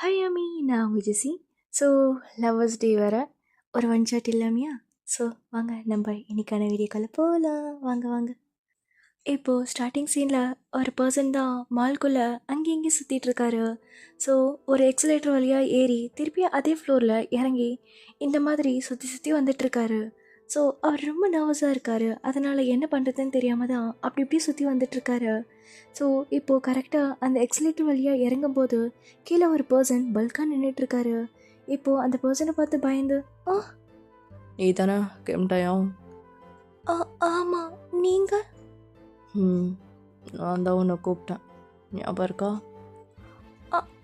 Hi அம்மி, நான் உங்கள் ஜெஸி. ஸோ லவ்வர்ஸ் டே வர ஒரு ஒன் ஷாட் இல்லாமையா? ஸோ வாங்க நம்ம இன்னைக்கான வீடியோக்கால போகலாம். வாங்க வாங்க. இப்போது ஸ்டார்டிங் சீனில் ஒரு பர்சன் தான் மால்குள்ளே அங்கேயும் இங்கேயும் சுற்றிட்டு இருக்காரு. ஸோ ஒரு எக்ஸலேட்டர் வழியாக ஏறி திருப்பி அதே ஃப்ளோரில் இறங்கி இந்த மாதிரி சுற்றி சுற்றி வந்துட்டுருக்காரு. ஸோ அவர் ரொம்ப நர்வஸாக இருக்கார். அதனால் என்ன பண்ணுறதுன்னு தெரியாமல் தான் அப்படி இப்படி சுற்றி வந்துட்டுருக்காரு. ஸோ இப்போது கரெக்டாக அந்த எக்ஸலேட்டர் வழியாக இறங்கும்போது கீழே ஒரு பர்சன் பல்காக நின்றுட்டுருக்காரு. இப்போது அந்த பர்சனை பார்த்து பயந்து, ஆ நீ தானே கேம்டாயம்? ஆமாம், நீங்கள்? நான் தான் உன்னை கூப்பிட்டேன், ஞாபகம் இருக்கா?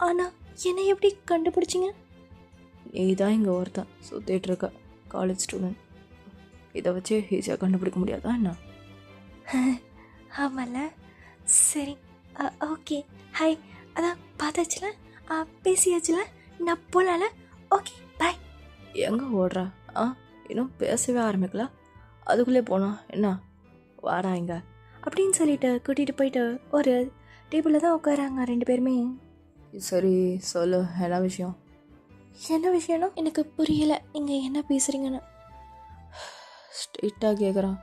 ஆனால் என்னை எப்படி கண்டுபிடிச்சிங்க? நீ தான் இங்கே ஒருத்தன் சுற்றிட்டு இருக்க காலேஜ் ஸ்டூடெண்ட். இதை வச்சு ஈஸியாக கண்டுபிடிக்க முடியாதா என்ன? ஆமாம்ல, சரி, ஓகே, ஹாய், அதான் பார்த்தாச்சுல, பேசியாச்சுல, நான் போகலாம்ல, ஓகே பாய். எங்கே ஓடுற? இன்னும் பேசவே ஆரம்பிக்கல, அதுக்குள்ளே போனா என்ன? வாடா இங்கே அப்படின்னு சொல்லிட்டு கூட்டிகிட்டு போயிட்டு ஒரு டேபிளில் தான் உட்காராங்க ரெண்டு பேருமே. சரி சொல்லு, என்ன விஷயம்? என்ன விஷயம்னா எனக்கு புரியலை, நீங்கள் என்ன பேசுகிறீங்கன்னு. ஸ்ட்ரெயிட்டாக கேட்குறான்.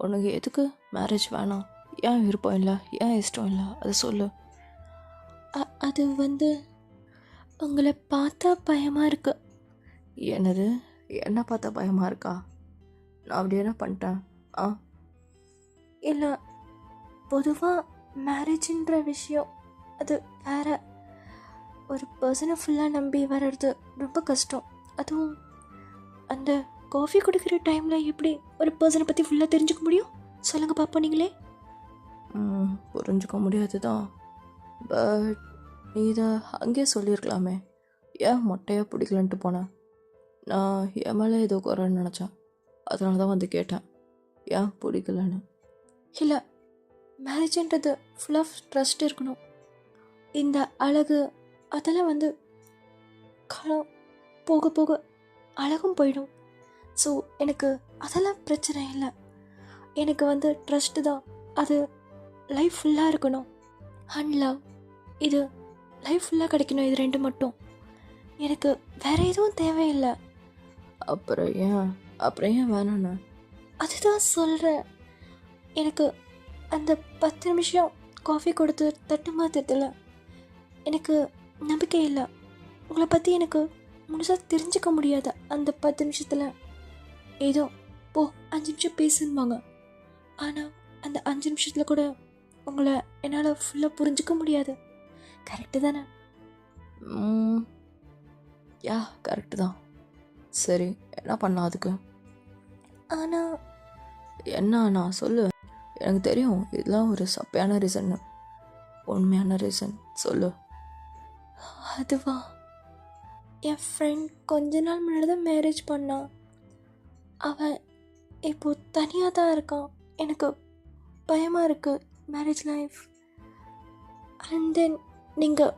உனக்கு எதுக்கு மேரேஜ் வேணாம்? ஏன் விருப்பம் இல்லை, ஏன் இஷ்டம் இல்லை, அதை சொல்லு. அது வந்து உங்களை பார்த்தா பயமாக இருக்கு. என்னது? என்ன பார்த்தா பயமாக இருக்கா? நான் அப்படி என்ன பண்ணிட்டேன்? இல்லை, பொதுவாக மேரேஜின்ற விஷயம் அது வேற. ஒரு பர்சனை ஃபுல்லாக நம்பி வர்றது ரொம்ப கஷ்டம். அதுவும் அந்த காஃபி குடிக்கிற டைமில் எப்படி ஒரு பர்சனை பற்றி ஃபுல்லாக தெரிஞ்சுக்க முடியும்? சொல்லுங்கள் பார்ப்போம் நீங்களே. புரிஞ்சுக்க முடியாது தான், பட் நீ இதை அங்கேயே சொல்லியிருக்கலாமே. ஏன் மொட்டையாக பிடிக்கலன்ட்டு போனேன்? நான் என் மேலே ஏதோ குறைன்னு நினச்சேன், அதனால தான் வந்து கேட்டேன் ஏன் பிடிக்கலன்னு. இல்லை, மேரேஜ்ன்றது ஃபுல் ஆஃப் ட்ரஸ்ட் இருக்கணும். இந்த அழகு அதெல்லாம் வந்து காலம் போக போக அழகும் போயிடும். ஸோ எனக்கு அதெல்லாம் பிரச்சனை இல்லை. எனக்கு வந்து ட்ரஸ்ட்டு தான், அது லைஃப் ஃபுல்லாக இருக்கணும். அண்ட் லவ், இது லைஃப் ஃபுல்லாக கிடைக்கணும். இது ரெண்டு மட்டும் எனக்கு, வேறு எதுவும் தேவையில்லை. அப்புறம் ஏன் வேணாண்ணா? அதுதான் சொல்கிறேன். எனக்கு அந்த 10 நிமிஷம் காஃபி கொடுத்து தட்டு மாற்றத்தில் எனக்கு நம்பிக்கை இல்லை. உங்களை பற்றி எனக்கு முழுசாக தெரிஞ்சுக்க முடியாது. அந்த 10 நிமிஷத்தில் ஏதோ போ 5 நிமிஷம் பேசுன்பாங்க, ஆனால் அந்த 5 நிமிஷத்தில் கூட உங்களை என்னால் ஃபுல்லாக புரிஞ்சிக்க முடியாது. கரெக்டு தானே? யா கரெக்டு தான். சரி, என்ன பண்ணலாம் அதுக்கு? ஆனால் என்ன சொல்லு, எனக்கு தெரியும் இதெல்லாம் ஒரு சப்பையான ரீசன்னு. உண்மையான ரீசன் சொல்லு. அதுவா, என் ஃப்ரெண்ட் கொஞ்ச நாள் முன்னாடி தான் மேரேஜ் பண்ணான். அவன் இப்போது தனியாக தான் இருக்கான். எனக்கு பயமாக இருக்குது மேரேஜ் லைஃப். அண்ட் தென் நீங்கள்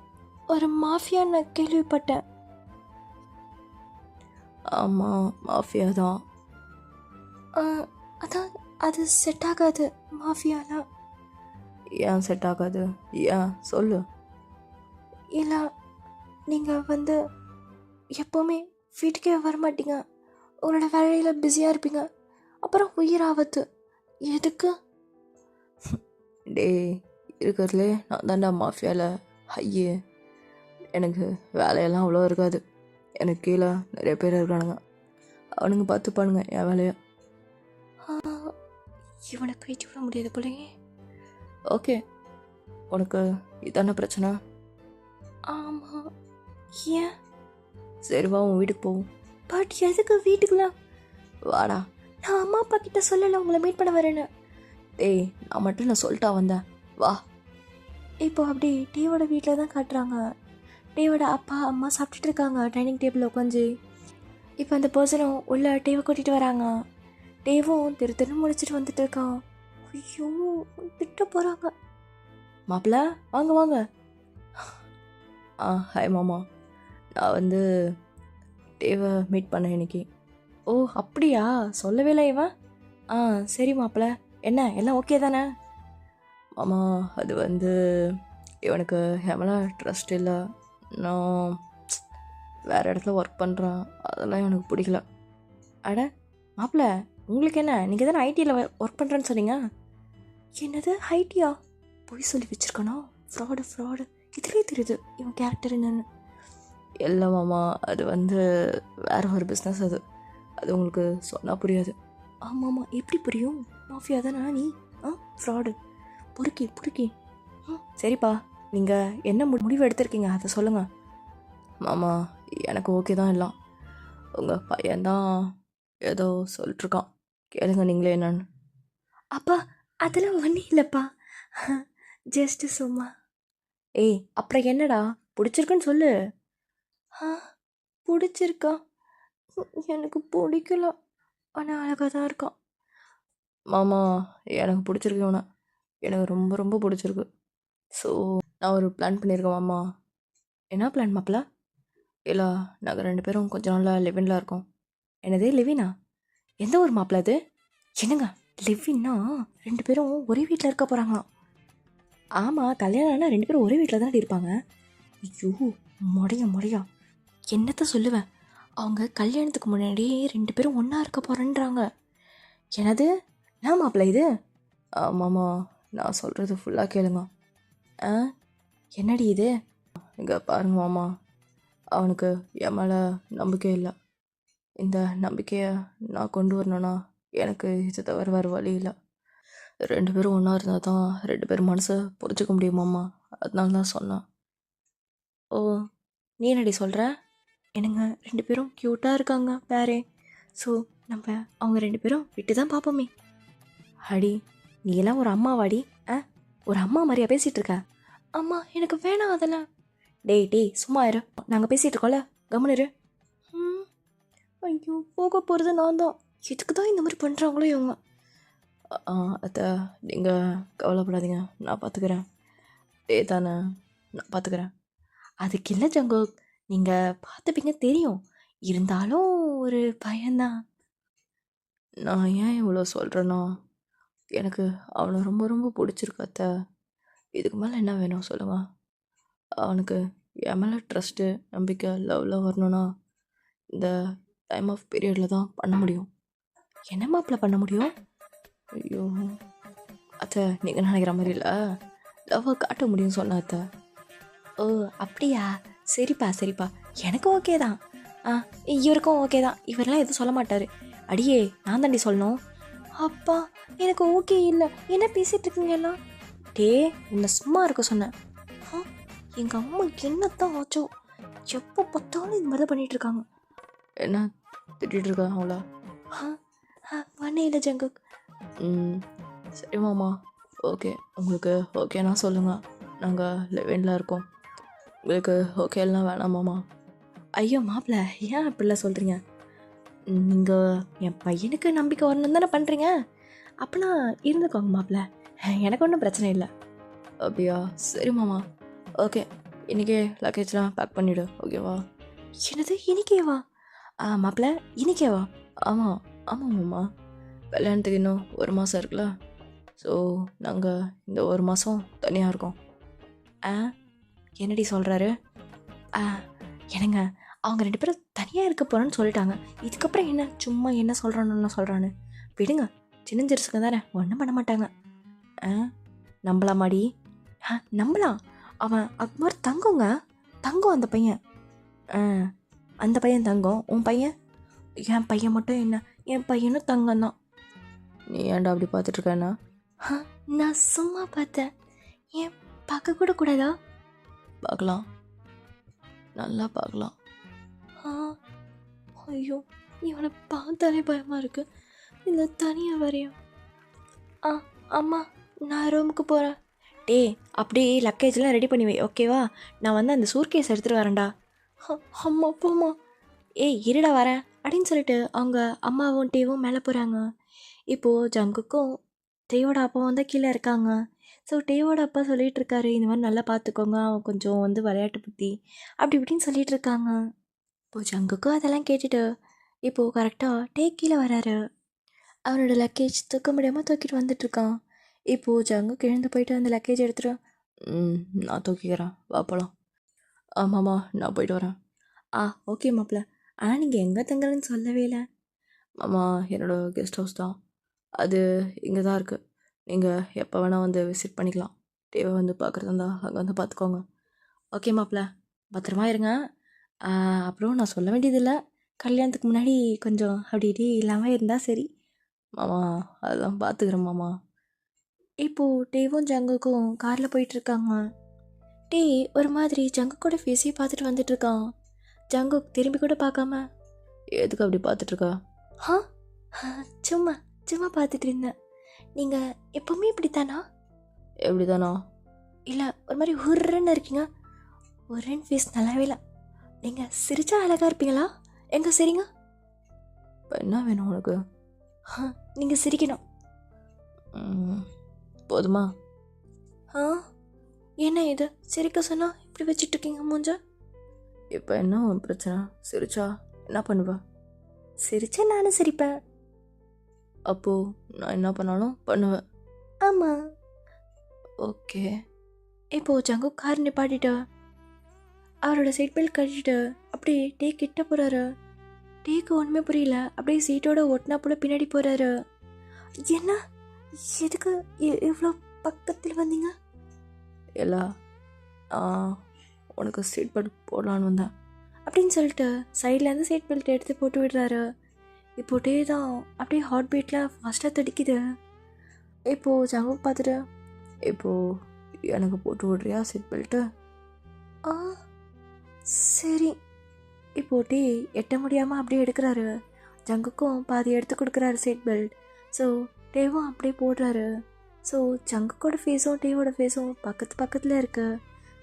ஒரு மாஃபியா நான் கேள்விப்பட்டேன். ஆமாம், மாஃபியா தான். அதான் அது செட் ஆகாது மாஃபியாலாம். ஏன் செட் ஆகாது? ஏன் சொல்லு. இல்லை, நீங்கள் வந்து எப்போவுமே வீட்டுக்கே வரமாட்டீங்க, உங்களோட வேலையில் பிஸியாக இருப்பீங்க. அப்புறம் உயிர் ஆபத்து எதுக்கு? டே, இருக்கிறதுலே நான் தாண்டா மாஃபியாவில் ஹையே. எனக்கு வேலையெல்லாம் அவ்வளோ இருக்காது, எனக்கு கீழே நிறைய பேர் இருக்கானுங்க, அவனுங்க பார்த்துப்பானுங்க என் வேலையை. இவனை கைட்டு விட முடியாது போலயே. ஓகே, உனக்கு இதான பிரச்சனை? ஆமாம். ஏன்? சரி வா, உன் வீட்டுக்கு போவோம். பட் எதுக்கு வீட்டுக்குலாம்? வாடா. நான் அம்மா அப்பா கிட்ட சொல்லலை உங்களை மீட் பண்ண வரேன்னு. டேய், நான் மட்டும் நான் சொல்லிட்டா வந்தேன், வா. இப்போ அப்படி டேவோட வீட்டில் தான் காட்டுறாங்க. டேவோட அப்பா அம்மா சாப்பிட்டுட்டு இருக்காங்க டைனிங் டேபிளில் உட்காந்து. இப்போ அந்த பர்சனும் உள்ள டேவை கூட்டிகிட்டு வராங்க. டேவும் திரு முடிச்சுட்டு வந்துட்டு இருக்கான். ஐயோ, திட்ட போகிறாங்க. மாப்பிள்ள வாங்க வாங்க. ஹாய் மாமா, நான் வந்து டேவை மீட் பண்ணேன் இன்னைக்கு. ஓ அப்படியா, சொல்லவே இல்லை இவன். சரி மாப்பிள்ள, என்ன எல்லாம் ஓகே தானே? மாமா, அது வந்து இவனுக்கு என் மேலே ட்ரஸ்ட் இல்லை, நான் வேறு இடத்துல ஒர்க் பண்ணுறேன், அதெல்லாம் எனக்கு பிடிக்கல. அட மாப்பிள்ள, உங்களுக்கு என்ன? நீங்கள் தானே ஐடியில் ஒர்க் பண்ணுறேன்னு சொன்னீங்க. என்னது ஐடியா? பொய் சொல்லி வச்சுருக்கணா? ஃப்ராடு இதுலேயே தெரியுது இவன் கேரக்டர் என்னன்னு. இல்லை மாமா, அது வேறு ஒரு பிஸ்னஸ். அது உங்களுக்கு சொன்னால் புரியாது. ஆமாம், எப்படி புரியும்? மாஃபியா தானே நீ? ஃப்ராடு பொறுக்கி. சரிப்பா, நீங்கள் என்ன முடிவு எடுத்திருக்கீங்க அதை சொல்லுங்கள். மாமா, எனக்கு ஓகே தான் எல்லாம். உங்கள் பையன்தான் ஏதோ சொல்லிட்டுருக்கான், கேளுங்க நீங்களே என்னன்னு. அப்பா அதெல்லாம் ஒன்றும் இல்லைப்பா, ஜஸ்ட்டு சும்மா. ஏய் அப்புறம் என்னடா, பிடிச்சிருக்குன்னு சொல்லு. பிடிச்சிருக்கா? எனக்கு பிடிக்கல, ஆனால் அழகாக தான் இருக்கான். மாமா, எனக்கு பிடிச்சிருக்கு இவனை, எனக்கு ரொம்ப ரொம்ப பிடிச்சிருக்கு. ஸோ நான் ஒரு பிளான் பண்ணியிருக்கேன் மாமா. என்ன பிளான் மாப்பிள்ள? இல்லை, நாங்கள் 2 பேரும் கொஞ்ச நாளில் லிவின்ல இருக்கோம். என்னது லிவினா? எந்த ஒரு மாப்பிள்ள அது? என்னங்க லிவின்னா 2 பேரும் ஒரே வீட்டில் இருக்க போகிறாங்களாம். ஆமாம், கல்யாணம் ஆனால் 2 பேரும் ஒரே வீட்டில் தானே இருப்பாங்க. ஐயோ முறையா என்னத்த சொல்லுவேன், அவங்க கல்யாணத்துக்கு முன்னாடியே 2 பேரும் ஒன்றா இருக்க போகிறேன்றாங்க. என்னது? என்ன மாப்பிள்ள இது? மாமா, நான் சொல்கிறது ஃபுல்லாக கேளுங்க. என்னடி இது? இங்கே பாருங்க மாமா, அவனுக்கு என் மேலே நம்பிக்கை இல்லை. இந்த நம்பிக்கையை நான் கொண்டு வரணும்னா எனக்கு இது தவிர வேறு வழி இல்லை. 2 பேரும் ஒன்றா இருந்தால் தான் 2 பேரும் மனசை புரிஞ்சுக்க முடியுமாம்மா, அதனால தான் சொன்னேன். ஓ, நீ என்னடி சொல்கிற? என்னங்க 2 பேரும் க்யூட்டாக இருக்காங்க வேறே. ஸோ நம்ம அவங்க 2 பேரும் விட்டு தான் பார்ப்போமே. அடி, நீ எல்லாம் ஒரு அம்மாவாடி? ஒரு அம்மா மாதிரியா பேசிகிட்டு இருக்க? அம்மா எனக்கு வேணாம் அதெல்லாம். டேய் சும்மா இரு, நாங்கள் பேசிகிட்டு இருக்கோம்ல, கம்முனு இரு. ஐயோ, போக போகிறது நான் தான். எதுக்கு தான் இந்த மாதிரி பண்ணுறாங்களோ இவங்க. அத்தை, நீங்கள் கவலைப்படாதீங்க, நான் பார்த்துக்கிறேன். டே தானே, நான் பார்த்துக்கிறேன். அதுக்கு இல்லை ஜங்கு, நீங்கள் பார்த்துப்பீங்க தெரியும், இருந்தாலும் ஒரு பயம்தான். நான் ஏன் இவ்வளோ சொல்கிறேன்னா, எனக்கு அவனை ரொம்ப ரொம்ப பிடிச்சிருக்கு அத்தை. இதுக்கு மேலே என்ன வேணும் சொல்லுங்கள். அவனுக்கு என் மேலே ட்ரஸ்ட்டு, நம்பிக்கை, லவ்லாம் வரணும்னா இந்த டைம் ஆஃப் பீரியடில் தான் பண்ண முடியும். என்ன மாப்பிள்ள பண்ண முடியும்? ஐயோ அத்தை, நீங்கள் நினைக்கிற மாதிரி இல்லை, லவ்வை காட்ட முடியும்னு சொன்ன அத்தை. ஓ அப்படியா? சரிப்பா, எனக்கு ஓகே தான். இவருக்கும் ஓகே தான். இவரெல்லாம் எதுவும் சொல்ல மாட்டார். அடியே, நான் தாண்டி சொல்லணும். அப்பா எனக்கு ஓகே இல்லை, என்ன பேசிகிட்டு இருக்கீங்க எல்லாம்? டே, உன்னை சும்மா இருக்க சொன்னேன். எங்கள் அம்மா என்னத்தான் ஆச்சோ, எப்போ பார்த்தாலும் இது மாதிரி தான் பண்ணிகிட்ருக்காங்க. என்ன திட்டிகிட்டு இருக்கா அவங்களா? ஒன்றும் இல்லை ஜங்கு. சரி மாமா, ஓகே, உங்களுக்கு ஓகேனா சொல்லுங்கள், நாங்கள் லெவனில் இருக்கோம். உங்களுக்கு ஓகே எல்லாம் வேணாம் மாமா. ஐயோ மாப்பிள்ள, ஏன் அப்படிலாம் சொல்கிறீங்க? நீங்கள் என் பையனுக்கு நம்பிக்கை வரணும் தானே பண்ணுறீங்க, அப்போனா இருந்துக்கோங்க மாப்பிள்ள, எனக்கு ஒன்றும் பிரச்சனை இல்லை. அப்படியா? சரி மாமா, ஓகே, இன்றைக்கே லக்கேஜ்லாம் பேக் பண்ணிவிடு, ஓகேவா? என்னது இன்றைக்கேவா? மாப்பிள்ள இன்றைக்கேவா? ஆமாம் மாமா, கல்யாணத்துக்கு இன்னும் 1 மாதம் இருக்குல்ல, ஸோ நாங்கள் இந்த 1 மாதம் தனியாக இருக்கோம். என்னடி சொல்கிறாரு? என்னங்க, அவங்க 2 பேரும் தனியாக இருக்க போகிறேன்னு சொல்லிட்டாங்க, இதுக்கப்புறம் என்ன சும்மா என்ன சொல்கிறான்னு விடுங்க. சின்னஞ்சிருசுங்க தானே, ஒன்றும் பண்ண மாட்டாங்க. நம்பலாமாடி? நம்பலாம். அவன் அக்பர் தங்கங்க, தங்கம் அந்த பையன். அந்த பையன் தங்கம், உன் பையன்? என் பையன் மட்டும் என்ன, என் பையனும் தங்கம் தான். நீ ஏன்டா அப்படி பார்த்துட்ருக்கேன்னா? நான் சும்மா பார்த்தேன், ஏன் பார்க்க கூட கூடாதா? பார்க்கலாம், நல்லா பார்க்கலாம். ஐயோ, இவனை பார்த்தாலே பயமாக இருக்கு, இல்லை தனியாக வரையா? அம்மா, நான் ரூமுக்கு போகிறேன். டே, அப்படியே லக்கேஜெலாம் ரெடி பண்ணி வை, ஓகேவா? நான் அந்த சூட்கேஸ் எடுத்துகிட்டு வரேன்டா. அம்மா போம்மா. இருடா வரேன் அப்படின்னு சொல்லிட்டு அவங்க அம்மாவும் டேவும் மேலே போகிறாங்க. இப்போது ஜங்குக்கும் டேவோட அப்பாவும் தான் கீழே இருக்காங்க. ஸோ டேவோட அப்பா சொல்லிகிட்டு இருக்காரு, இந்த மாதிரி நல்லா பார்த்துக்கோங்க, அவன் கொஞ்சம் விளையாட்டு புத்தி அப்படி இப்படின்னு சொல்லிகிட்டு இருக்காங்க. இப்போது ஜங்குக்கும் அதெல்லாம் கேட்டுட்டு இப்போது கரெக்டாக டே கீழே வராரு. அவனோட லக்கேஜ் தூக்க முடியாமல் தூக்கிட்டு வந்துட்டுருக்கான். இப்போது ஜங்கு கிழந்து போயிட்டு அந்த லக்கேஜ் எடுத்துகிட்டு நான் தூக்கிக்கிறேன், வா போகலாம். ஆமாம்மா, நான் போயிட்டு வரேன். ஆ ஓகே மாப்பிள்ள. ஆனால் நீங்கள் எங்கே தங்கலன்னு சொல்லவே இல்லை. மாமா, என்னோடய கெஸ்ட் ஹவுஸ் தான். அது இங்கே தான் இருக்குது. நீங்கள் எப்போ வேணால் வந்து விசிட் பண்ணிக்கலாம். தேவை வந்து பார்க்குறதா இருந்தால் அங்கே வந்து பார்த்துக்கோங்க. ஓகே மாப்பிள்ள, பத்திரமா இருங்க. அப்புறம் நான் சொல்ல வேண்டியதில்லை, கல்யாணத்துக்கு முன்னாடி கொஞ்சம் அப்படி இப்படி இல்லாமல் இருந்தால் சரி. மாமா, அதெல்லாம் பார்த்துக்கிறேன் மாமா. இப்போது டேவும் ஜங்குக்கும் காரில் போயிட்டுருக்காங்க. டே ஒரு மாதிரி ஜங்குக்கோட ஃபேஸையே பார்த்துட்டு வந்துட்டுருக்கான். ஜங்குக் திரும்பி கூட பார்க்காம, எதுக்கு அப்படி பார்த்துட்ருக்கா? ஆ சும்மா சும்மா பார்த்துட்டு இருந்தேன். நீங்கள் எப்போவுமே இப்படி தானா? எப்படி தானா? இல்லை ஒரு மாதிரி உருன்னு இருக்கீங்க. உருன்னு ஃபேஸ் நல்லாவே இல்லை. நீங்கள் சிரிச்சா அழகாக இருப்பீங்களா? எங்கே சரிங்க? இப்போ என்ன வேணும் உனக்கு? நீங்கள் சிரிக்கணும். போதுமா? ஆ என்ன இது சிரிக்க சொன்னால் இப்படி வச்சிட்ருக்கீங்க மூஞ்ச? இப்போ என்ன உன் பிரச்சனை? சிரிச்சா என்ன பண்ணுவ? சிரிச்சா நானும் சிரிப்பேன். அப்போது நான் என்ன பண்ணாலும் பண்ணுவேன். ஆமாம். ஓகே. இப்போது ஜங்கு கார் நிப்பாட்டிட்டு அவரோட சீட் பெல்ட் கட்டிட்டு அப்படியே டே கிட்ட போகிறாரு. டேக்கு ஒன்றுமே புரியல. அப்படியே சீட்டோட ஒட்டினா போல பின்னாடி போகிறாரு. என்ன எதுக்கு இவ்வளோ பக்கத்தில் வந்தீங்க? இல்லை, உனக்கு சீட் பெல்ட் போடலான்னு வந்தேன் அப்படின்னு சொல்லிட்டு சைட்லேருந்து சீட் பெல்ட் எடுத்து போட்டு விடுறாரு. இப்போ டே தான் அப்படியே ஹார்ட் பீட்டில் ஃபஸ்ட்டாக துடிக்குது. இப்போது ஜங்கு பார்த்துட்டு, இப்போது எனக்கு போட்டு விட்றியா சீட் பெல்ட்டு? ஆ சரி. இப்போ டே எட்ட முடியாமல் அப்படியே எடுக்கிறாரு. ஜங்குக்கும் பாதி எடுத்து கொடுக்குறாரு சீட் பெல்ட். ஸோ டேவும் அப்படியே போடுறாரு. ஸோ ஜங்குக்கோட ஃபேஸும் டேவோட ஃபேஸும் பக்கத்தில் இருக்குது.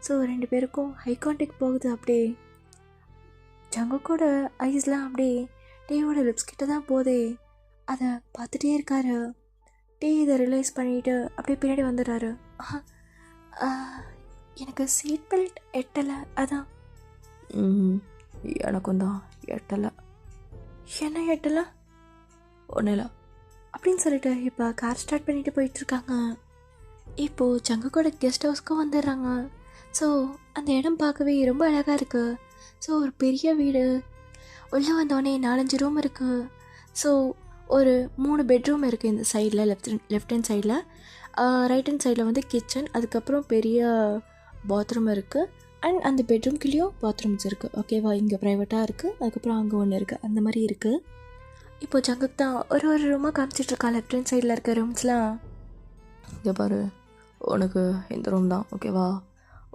ஸோ ரெண்டு பேருக்கும் ஹை கான்டாக்ட் போகுது. அப்படியே ஜங்குக்கோட ஐஸ்லாம் அப்படியே டேவோட லிப்ஸ் கிட்ட தான் போதே. அதை பார்த்துட்டே இருக்காரு. டே இதை ரியலைஸ் பண்ணிவிட்டு அப்படியே பின்னாடி வந்துடுறாரு. எனக்கு சீட் பெல்ட் எட்டலை, அதான். எனக்கும் தான் எட்டலை. என்ன எட்டலை? ஒன்றும் இல்லை அப்படின்னு சொல்லிட்டு இப்போ கார் ஸ்டார்ட் பண்ணிட்டு போயிட்டுருக்காங்க. இப்போது ஜங்குக்கோட கெஸ்ட் ஹவுஸ்க்கும் வந்துடுறாங்க. ஸோ அந்த இடம் பார்க்கவே ரொம்ப அழகாக இருக்குது. ஸோ ஒரு பெரிய வீடு, உள்ளே வந்தோடனே 4-5 ரூம் இருக்குது. ஸோ ஒரு 3 பெட்ரூம் இருக்குது இந்த சைடில், லெஃப்ட் ஹேண்ட் சைடில். ரைட் ஹேண்ட் சைடில் வந்து கிச்சன், அதுக்கப்புறம் பெரிய பாத்ரூம் இருக்குது. அண்ட் அந்த பெட்ரூம்குள்ளேயும் பாத்ரூம்ஸ் இருக்குது. ஓகேவா? இங்கே ப்ரைவேட்டாக இருக்குது, அதுக்கப்புறம் அங்கே ஒன்று இருக்குது, அந்த மாதிரி இருக்குது. இப்போ ஜங்குக்கு தான் ஒரு ரூமாக காமிச்சிட்ருக்கா. லெஃப்ட் ஹேண்ட் சைடில் இருக்க ரூம்ஸ்லாம். இங்கே பாரு, உனக்கு இந்த ரூம் தான் ஓகேவா?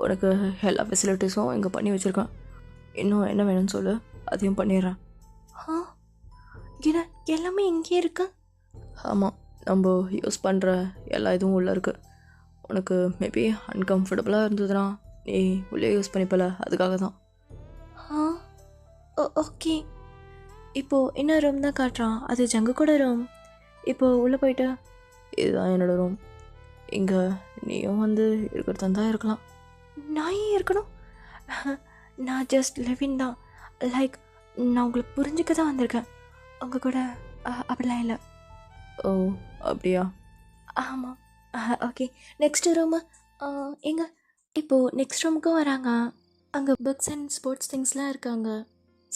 உனக்கு எல்லா ஃபெசிலிட்டிஸும் இங்கே பண்ணி வச்சுருக்கேன். இன்னும் என்ன வேணும்னு சொல்லு, அதையும் பண்ணிடுறேன். ஏன்னா எல்லாமே இங்கே இருக்கு. ஆமாம், நம்ம யூஸ் பண்ணுற எல்லா இதுவும் உள்ளே இருக்குது. உனக்கு மேபி அன்கம்ஃபர்டபுளாக இருந்ததுன்னா நீ உள்ளே யூஸ் பண்ணிப்பல, அதுக்காக தான். ஓகே. இப்போது இன்னொரு ரூம் தான் காட்டுறான், அது ஜங்கு கூட ரூம். இப்போது உள்ளே போயிட்டு, இதுதான் என்னோடய ரூம். இங்கே நீயும் வந்து இருக்கிறதா தான் இருக்கலாம். நான் ஏன் இருக்கணும்? நான் ஜஸ்ட் லிவிங் தான். லைக் நான் உங்களை புரிஞ்சுக்க தான் வந்திருக்கேன். உங்கள் கூட அப்படிலாம் இல்லை. ஓ அப்படியா? ஆமாம். ஓகே, நெக்ஸ்ட் ரூமு எங்க? இப்போது நெக்ஸ்ட் ரூமுக்கும் வராங்க. அங்கே புக்ஸ் அண்ட் ஸ்போர்ட்ஸ் திங்ஸ்லாம் இருக்காங்க.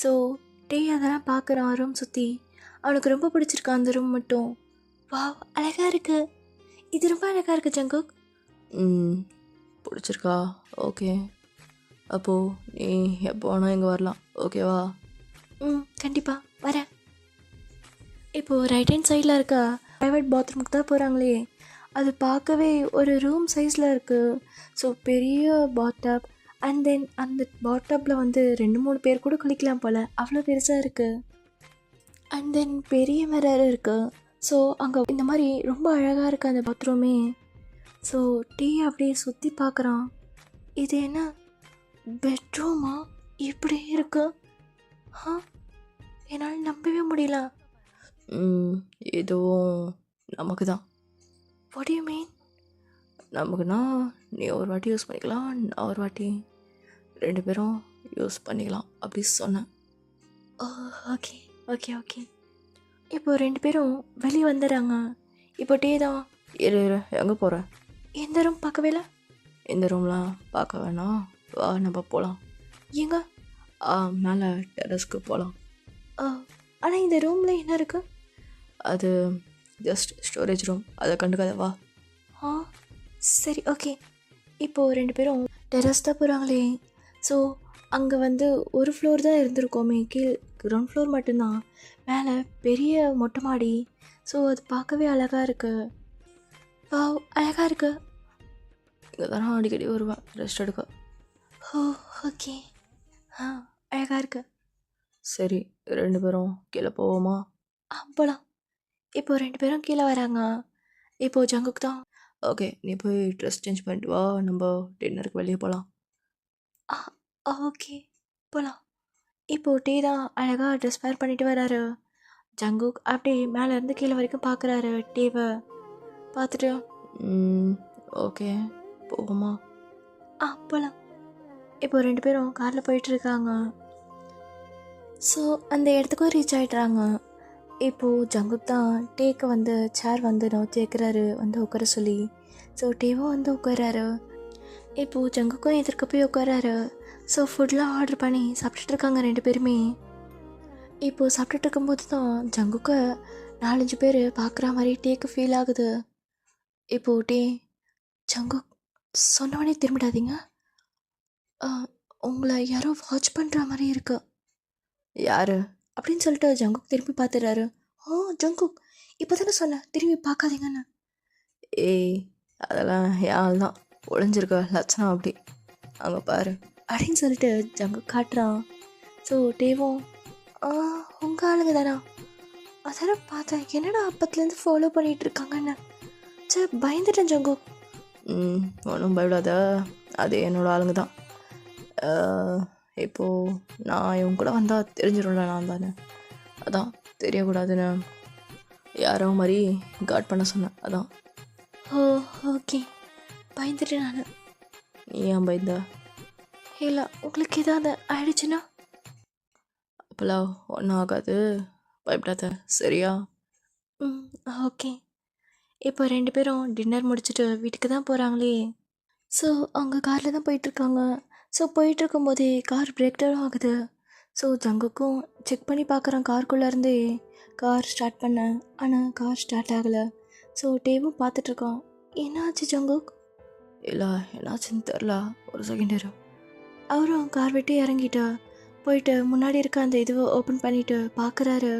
ஸோ டே அதெல்லாம் பார்க்குறான் ரூம் சுற்றி. அவனுக்கு ரொம்ப பிடிச்சிருக்கு அந்த ரூம் மட்டும். வாவ், அழகாக இருக்குது. இது ரொம்ப அழகாக இருக்குது ஜங்குக். பிடிச்சிருக்கா? ஓகே, அப்போது நீ எப்போ வேணால் இங்கே வரலாம், ஓகேவா? கண்டிப்பாக வரேன். இப்போது ரைட் ஹேண்ட் சைடில் இருக்கா ப்ரைவேட் பாத்ரூமுக்கு தான் போகிறாங்களே. அது பார்க்கவே ஒரு ரூம் சைஸில் இருக்குது. ஸோ பெரிய பாத்டப், அண்ட் தென் அந்த பாத்டப்பில் வந்து 2-3 பேர் கூட குளிக்கலாம் போல், அவ்வளோ பெருசாக இருக்குது. அண்ட் தென் பெரிய மிரர் இருக்குது. ஸோ அங்கே இந்த மாதிரி ரொம்ப அழகாக இருக்குது அந்த பாத்ரூமே. ஸோ டீ அப்படியே சுற்றி பார்க்குறான். இது என்ன பெட்ரூமா இப்படி இருக்கு? என்னால் நம்பவே முடியல. இதுவும் நமக்கு தான். What do you mean? நமக்குன்னா நீ ஒரு வாட்டி யூஸ் பண்ணிக்கலாம், நான் ஒரு வாட்டி, 2 பேரும் யூஸ் பண்ணிக்கலாம் அப்படி சொன்னேன். ஓ ஓகே ஓகே ஓகே. இப்போது 2 பேரும் வெளியே வந்துடுறாங்க. இப்போ டே தான். இரு எங்கே போகிற? எந்த ரூம் பார்க்கவே இல்லை. இந்த ரூம்லாம் பார்க்க வேணாம், வா நம்ம போகலாம். ஏங்க மேலே டெரஸ்க்கு போகலாம். ஆனால் இந்த ரூமில் என்ன இருக்கு? அது ஜஸ்ட் ஸ்டோரேஜ் ரூம், அதை கண்டுக்காத வா. ஆ சரி ஓகே. இப்போது 2 பேரும் டெரஸ் தான் போகிறாங்களே. ஸோ அங்கே வந்து ஒரு ஃப்ளோர் தான் இருந்திருக்கோமே, கிரவுண்ட் ஃப்ளோர் மட்டும்தான். மேலே பெரிய மொட்டை மாடி. ஸோ அது பார்க்கவே அழகாக இருக்குது. வாவ் அழகாக இருக்கு. இங்கே தானே அடிக்கடி வருவேன் ரெஸ்ட் எடுக்க. ஓ ஓகே. அழகாக இருக்கு. சரி 2 பேரும் கீழே போவோமா? போகலாம். இப்போது 2 பேரும் கீழே வராங்க. இப்போது ஜங்குக்கு தான். ஓகே, நீ போய் ட்ரெஸ் சேஞ்ச் பண்ணிட்டு வா, நம்ம டின்னருக்கு வெளியே போகலாம். ஓகே போகலாம். இப்போது டீ தான் அழகாக ட்ரெஸ் வேர் பண்ணிட்டு வராரு. ஜங்குக் அப்படியே மேலேருந்து கீழே வரைக்கும் பார்க்குறாரு. டீவை பார்த்துட்டு ஓகே போவோமா? போகலாம். இப்போ 2 பேரும் காரில் போயிட்டுருக்காங்க. ஸோ அந்த இடத்துக்கும் ரீச் ஆகிட்றாங்க. இப்போது ஜங்குக் தான் டேக்கு வந்து சேர் வந்து நோத்தி வைக்கிறாரு, வந்து உட்கார சொல்லி. ஸோ டேவும் வந்து உட்காராரு. இப்போது ஜங்குக்கும் எதிர்க்க போய் உட்காராரு. ஸோ ஃபுட்லாம் ஆர்டர் பண்ணி சாப்பிட்டுட்ருக்காங்க 2 பேருமே. இப்போது சாப்பிட்டுட்டு இருக்கும்போது தான் ஜங்குக்கு 4-5 பேர் பார்க்குற மாதிரி டேக்கு ஃபீல் ஆகுது. இப்போது டே ஜங்குக் சொன்னவனே திரும்பிடாதீங்க, உங்களை யாரோ வாட்ச் பண்ணுற மாதிரி இருக்கு. யார் அப்படின்னு சொல்லிட்டு ஜங்குக் திரும்பி பார்த்துறாரு. ஜங்குக் இப்போ தானே சொன்னேன் திரும்பி பார்க்காதீங்கன்னு. ஏய் அதெல்லாம் என் ஆள் தான், ஒளிஞ்சிருக்க லட்சணம் அப்படி, அங்கே பாரு அப்படின்னு சொல்லிட்டு ஜங்குக் காட்டுறான். ஸோ டேவும் உங்கள் ஆளுங்க தானா? அதெல்லாம் பார்த்தேன், என்னடா அப்பத்துலேருந்து ஃபாலோ பண்ணிகிட்டு இருக்காங்கன்னு. சரி பயந்துட்டேன் ஜங்குக். ஒன்றும் பயப்படாத, அது என்னோட ஆளுங்க தான். இப்போது நான் இவங்க கூட வந்தால் தெரிஞ்சிடும்ல நான் தானே, அதான் தெரியக்கூடாதுன்னு யாரோ மாதிரி கார்ட் பண்ண சொன்னேன், அதான். ஓகே பயந்துட்டேன் நான். நீ ஏன் பயந்த? இல்லை உங்களுக்கு ஏதாவது ஆயிடுச்சுன்னா? அப்போல்லாம் ஒன்றும் ஆகாது, பயப்படாத சரியா? ஓகே. இப்போ 2 பேரும் டின்னர் முடிச்சுட்டு வீட்டுக்கு தான் போகிறாங்களே. ஸோ அவங்க காரில் தான் போயிட்டுருக்காங்க. ஸோ போயிட்டுருக்கும்போதே கார் பிரேக் டவுன் ஆகுது. ஸோ ஜங்குக்கும் செக் பண்ணி பார்க்குறான் காருக்குள்ளேருந்தே கார் ஸ்டார்ட் பண்ண. ஆனால் கார் ஸ்டார்ட் ஆகலை. ஸோ டேவும் பார்த்துட்ருக்கான். என்னாச்சு ஜங்குக்? இல்லை என்னாச்சுன்னு தெரில, ஒரு செகண்ட் இரு. அவரும் கார் விட்டு இறங்கிட்டா போயிட்டு முன்னாடி இருக்க அந்த இதுவை ஓப்பன் பண்ணிவிட்டு பார்க்குறாரு.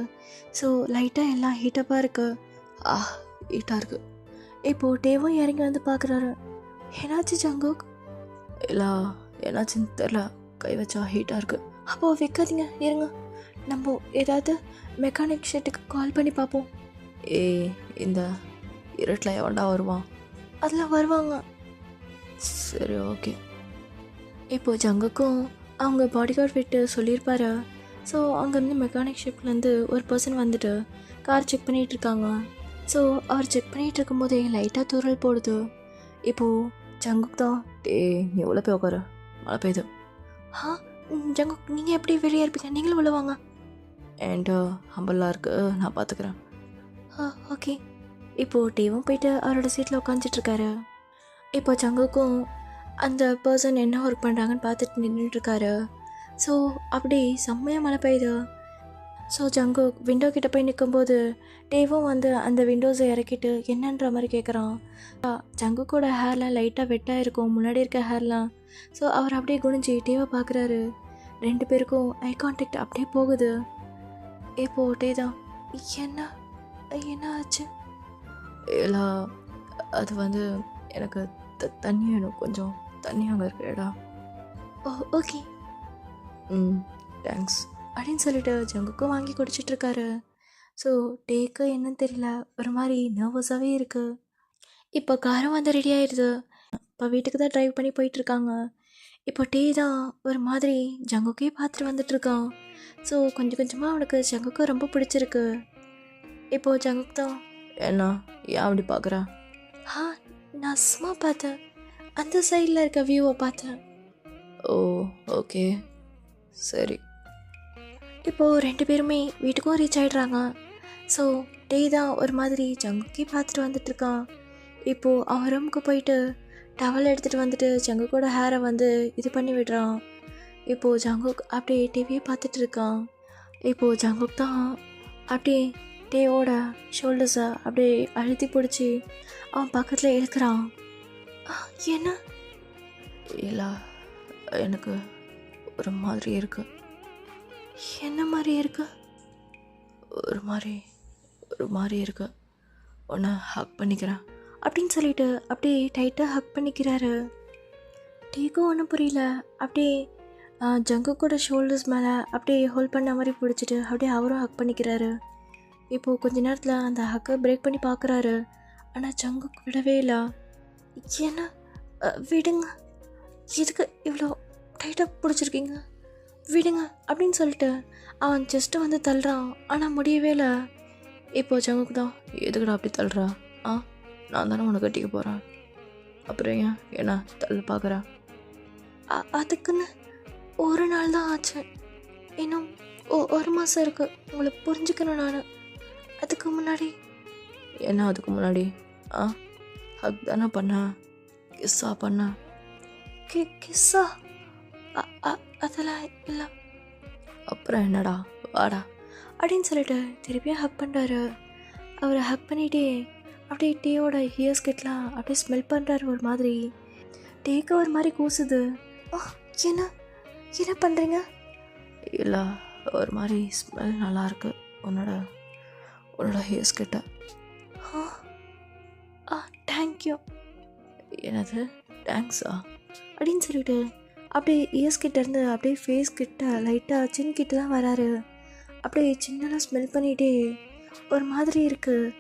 ஸோ லைட்டாக எல்லாம் ஹீட்டப்பாக இருக்குது. ஹீட்டாக இருக்குது. இப்போது டேவும் இறங்கி வந்து பார்க்குறாரு. என்னாச்சு ஜங்குக்? இல்லை என்னாச்சுன்னு தெரில, கை வச்சா ஹீட்டாக இருக்குது. அப்போது வைக்காதீங்க, இருங்க, நம்ம ஏதாவது மெக்கானிக் ஷெட்டுக்கு கால் பண்ணி பார்ப்போம். இந்த இருட்டில் எவன்டா வருவான்? அதெல்லாம் வருவாங்க. சரி ஓகே. இப்போது ஜங்குக்கும் அவங்க பாடிகார்ட் விட்டு சொல்லியிருப்பாரு. ஸோ அங்கேருந்து மெக்கானிக் ஷிப்லேருந்து ஒரு பர்சன் வந்துட்டு கார் செக் பண்ணிகிட்டு இருக்காங்க. ஸோ அவர் செக் பண்ணிகிட்டு இருக்கும்போதே லைட்டாக தூரல் போடுது. இப்போது ஜங்குக் தான் நீ உள்ள போய் உட்காரு, மழை பெய்யுது. ஜங்குக் நீங்கள் எப்படி வெளியே இருப்பீங்க, நீங்களும் உள்ள வாங்க. என்கிட்ட ஹம்பல்லாம் இருக்குது, நான் பார்த்துக்கிறேன். ஓகே. இப்போது டேவும் போயிட்டு அவரோட சீட்டில் உட்காந்துட்ருக்காரு. இப்போ ஜங்குக்கும் அந்த பர்சன் என்ன ஒர்க் பண்ணுறாங்கன்னு பார்த்துட்டு நின்றுட்டுருக்காரு. ஸோ அப்படி செம்மையாக மழை பெய்யுது. ஸோ ஜங்குக் விண்டோ கிட்டே போய் நிற்கும்போது டேவும் வந்து அந்த விண்டோஸை இறக்கிட்டு என்னன்ற மாதிரி கேட்குறான். ஜங்குக்கோட ஹேர்லாம் லைட்டாக வெட்டாக இருக்கும், முன்னாடி இருக்க ஹேர்லாம். ஸோ அவர் அப்படியே குனிஞ்சி டேவை பார்க்குறாரு. 2 பேருக்கும் ஐ கான்டாக்ட் அப்படியே போகுது. இப்போது டே தான் என்ன ஆச்சு? இல்லை அது வந்து எனக்கு தண்ணி வேணும், கொஞ்சம் தண்ணி அங்கே இருக்குடா. ஓகே தேங்க்ஸ் அப்படின்னு சொல்லிட்டு ஜங்குக்கும் வாங்கி குடிச்சிட்ருக்காரு. ஸோ டேக்கு என்னன்னு தெரியல, ஒரு மாதிரி நர்வஸாகவே இருக்குது. இப்போ காரும் வந்து ரெடி ஆயிடுது. இப்போ வீட்டுக்கு தான் ட்ரைவ் பண்ணி போயிட்டுருக்காங்க. இப்போ டே தான் ஒரு மாதிரி ஜங்குக்கே பார்த்துட்டு வந்துட்டுருக்கான். ஸோ கொஞ்சம் கொஞ்சமாக அவனுக்கு ஜங்குக்கு ரொம்ப பிடிச்சிருக்கு. இப்போது ஜங்குக் தான் என்ன ஏன் அப்படி பார்க்குற? நான் சும்மா பார்த்தேன், அந்த சைடில் இருக்க வியூவை பார்த்தேன். ஓ ஓகே சரி. இப்போது 2 பேருமே வீட்டுக்கும் ரீச் ஆகிடுறாங்க. ஸோ டே தான் ஒரு மாதிரி ஜங்குக்கே பார்த்துட்டு வந்துட்டுருக்கான். இப்போது அவன் ரூமுக்கு போயிட்டு டவல் எடுத்துகிட்டு வந்துட்டு ஜங்குக்கோட ஹேரை வந்து இது பண்ணி விடுறான். இப்போது ஜங்குக் அப்படியே டிவியை பார்த்துட்டு இருக்கான். இப்போது ஜங்குக் தான் அப்படியே டேவோட ஷோல்டர்ஸை அப்படியே அழுத்தி பிடிச்சி அவன் பக்கத்தில் இழுக்கிறான். என்ன? இல்லை, எனக்கு ஒரு மாதிரி இருக்கு. என்ன மாதிரி இருக்கு? ஒரு மாதிரி இருக்கு. உன்னை ஹக் பண்ணிக்கிறேன் அப்படின்னு சொல்லிட்டு அப்படியே டைட்டாக ஹக் பண்ணிக்கிறாரு. டேக்கும் ஒன்றும் புரியல. அப்படியே ஜங்குக்கோட ஷோல்டர்ஸ் மேலே அப்படியே ஹோல்ட் பண்ண மாதிரி பிடிச்சிட்டு அப்படியே அவரும் ஹக் பண்ணிக்கிறாரு. இப்போது கொஞ்ச நேரத்தில் அந்த ஹக்கை பிரேக் பண்ணி பார்க்குறாரு. ஆனால் ஜங்குக் விடவே இல்லை. ஏன்னா விடுங்க, எதுக்கு இவ்வளோ டைட்டாக பிடிச்சிருக்கீங்க, விடுங்க அப்படின்னு சொல்லிட்டு அவன் ஜஸ்ட்டு வந்து தள்ளுறான். ஆனால் முடியவே இல்லை. இப்போது ஜங்குக் தான், எதுக்குடா அப்படி தள்ளுறா? நான் தானே உன்னை கட்டிக்க போகிறேன், அப்புறம் ஏன் என்ன தள்ள பார்க்குறேன்? அதுக்குன்னு ஒரு நாள் தான் ஆச்சு, இன்னும் ஒரு மாதம் இருக்குது உங்களை புரிஞ்சுக்கணும். நான் அதுக்கு முன்னாடி என்ன? அதுக்கு முன்னாடி ஹக் தானே பண்ண, கிஸ்ஸா பண்ண. கிஸ்ஸா? அதெல்லாம் இல்லை. அப்புறம் என்னடா, வாடா அப்படின்னு சொல்லிட்டு திருப்பியும் ஹக் பண்ணுறாரு. அவரை ஹக் பண்ணிகிட்டே அப்படியே டீயோட ஹியர்ஸ் கிட்டலாம் அப்படியே ஸ்மெல் பண்ணுறாரு. ஒரு மாதிரி டேக்கு ஒரு மாதிரி கூசுது. என்ன என்ன பண்ணுறீங்க? இல்லை, ஒரு மாதிரி ஸ்மெல் நல்லாயிருக்கு உன்னோட ஹியர்ஸ் கிட்ட. தேங்க்யூ. என்னது தேங்க்ஸா? அப்படின்னு சொல்லிட்டு அப்படியே இயர்ஸ் கிட்டேருந்து அப்படியே ஃபேஸ் கிட்ட லைட்டாக சின் கிட்ட தான் வராரு. அப்படியே சின்னதாக ஸ்மெல் பண்ணிகிட்டே ஒரு மாதிரி இருக்குது.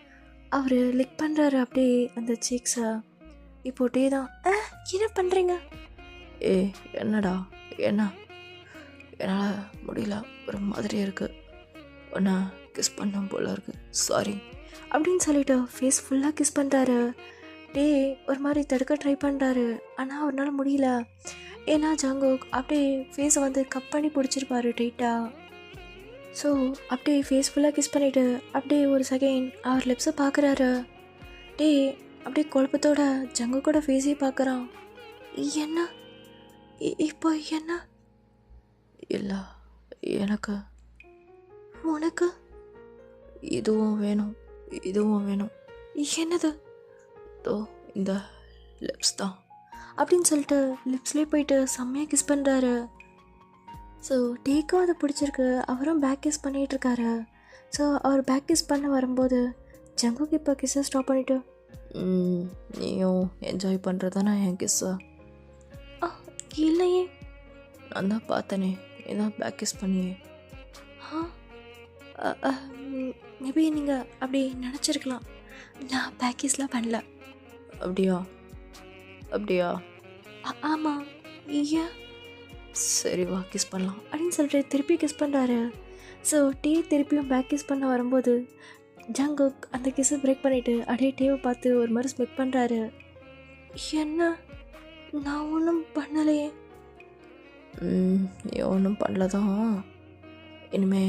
அவர் லிக் பண்ணுறாரு அப்படியே அந்த சீக்ஸை. இப்போ டே தான், என்ன பண்ணுறீங்க? என்னடா, என்ன? என்னால் முடியல, ஒரு மாதிரி இருக்குது, உன்னை கிஸ் பண்ணும் போல இருக்குது, சாரி அப்படின்னு சொல்லிட்டு ஃபேஸ் ஃபுல்லாக கிஸ் பண்ணுறாரு. டே ஒரு மாதிரி தடுக்க ட்ரை பண்ணுறாரு. ஆனால் அவரால் முடியல. ஏன்னா ஜங்குக் அப்படியே ஃபேஸை வந்து கப் பண்ணி பிடிச்சிருப்பாரு டைட்டாக. ஸோ அப்படியே ஃபேஸ் ஃபுல்லாக கிஸ் பண்ணிவிட்டு அப்படியே ஒரு செகண்ட் அவர் லிப்ஸை பார்க்குறாரு. டே அப்படியே குழப்பத்தோட ஜங்குக்கோட ஃபேஸையே பார்க்குறான். என்ன இப்போ என்ன? இல்லை, எனக்கு உனக்கு இதுவும் வேணும். என்னது? இந்த லிப்ஸ் தான் அப்படின்னு சொல்லிட்டு லிப்ஸ்லேயே போயிட்டு செம்மையாக கிஸ் பண்ணுறாரு. ஸோ டேக்கும் அதை பிடிச்சிருக்கு. அவரும் பேக் கிஸ் பண்ணிகிட்ருக்காரு. ஸோ அவர் பேக் கிஸ் பண்ண வரும்போது ஜங்குக் இப்போ கிஸ்ஸை ஸ்டாப் பண்ணிவிட்டு, நீயும் என்ஜாய் பண்ணுறதானே என் கிஸ்ஸா? இல்லையே, நான் தான் பார்த்தனே, இதான் பேக் கிஸ் பண்ணியே. மேபி நீங்கள் அப்படி நினச்சிருக்கலாம். நான் பேக் கிஸ்லாம் பண்ணல. அப்படியா? ஆமாம். ஐயா, சரி வா கிஸ் பண்ணலாம் அப்படின்னு சொல்லிட்டு திருப்பி கிஸ் பண்ணுறாரு. ஸோ டே திருப்பியும் பேக் கிஸ் பண்ண வரும்போது ஜங்குக் அந்த கிஸ்ஸை பிரேக் பண்ணிவிட்டு அப்படியே டேவை பார்த்து ஒரு மாதிரி ஸ்மெக் பண்ணுறாரு. என்ன? நான் ஒன்றும் பண்ணலையே. நீ ஒன்றும் பண்ணல தான், இனிமே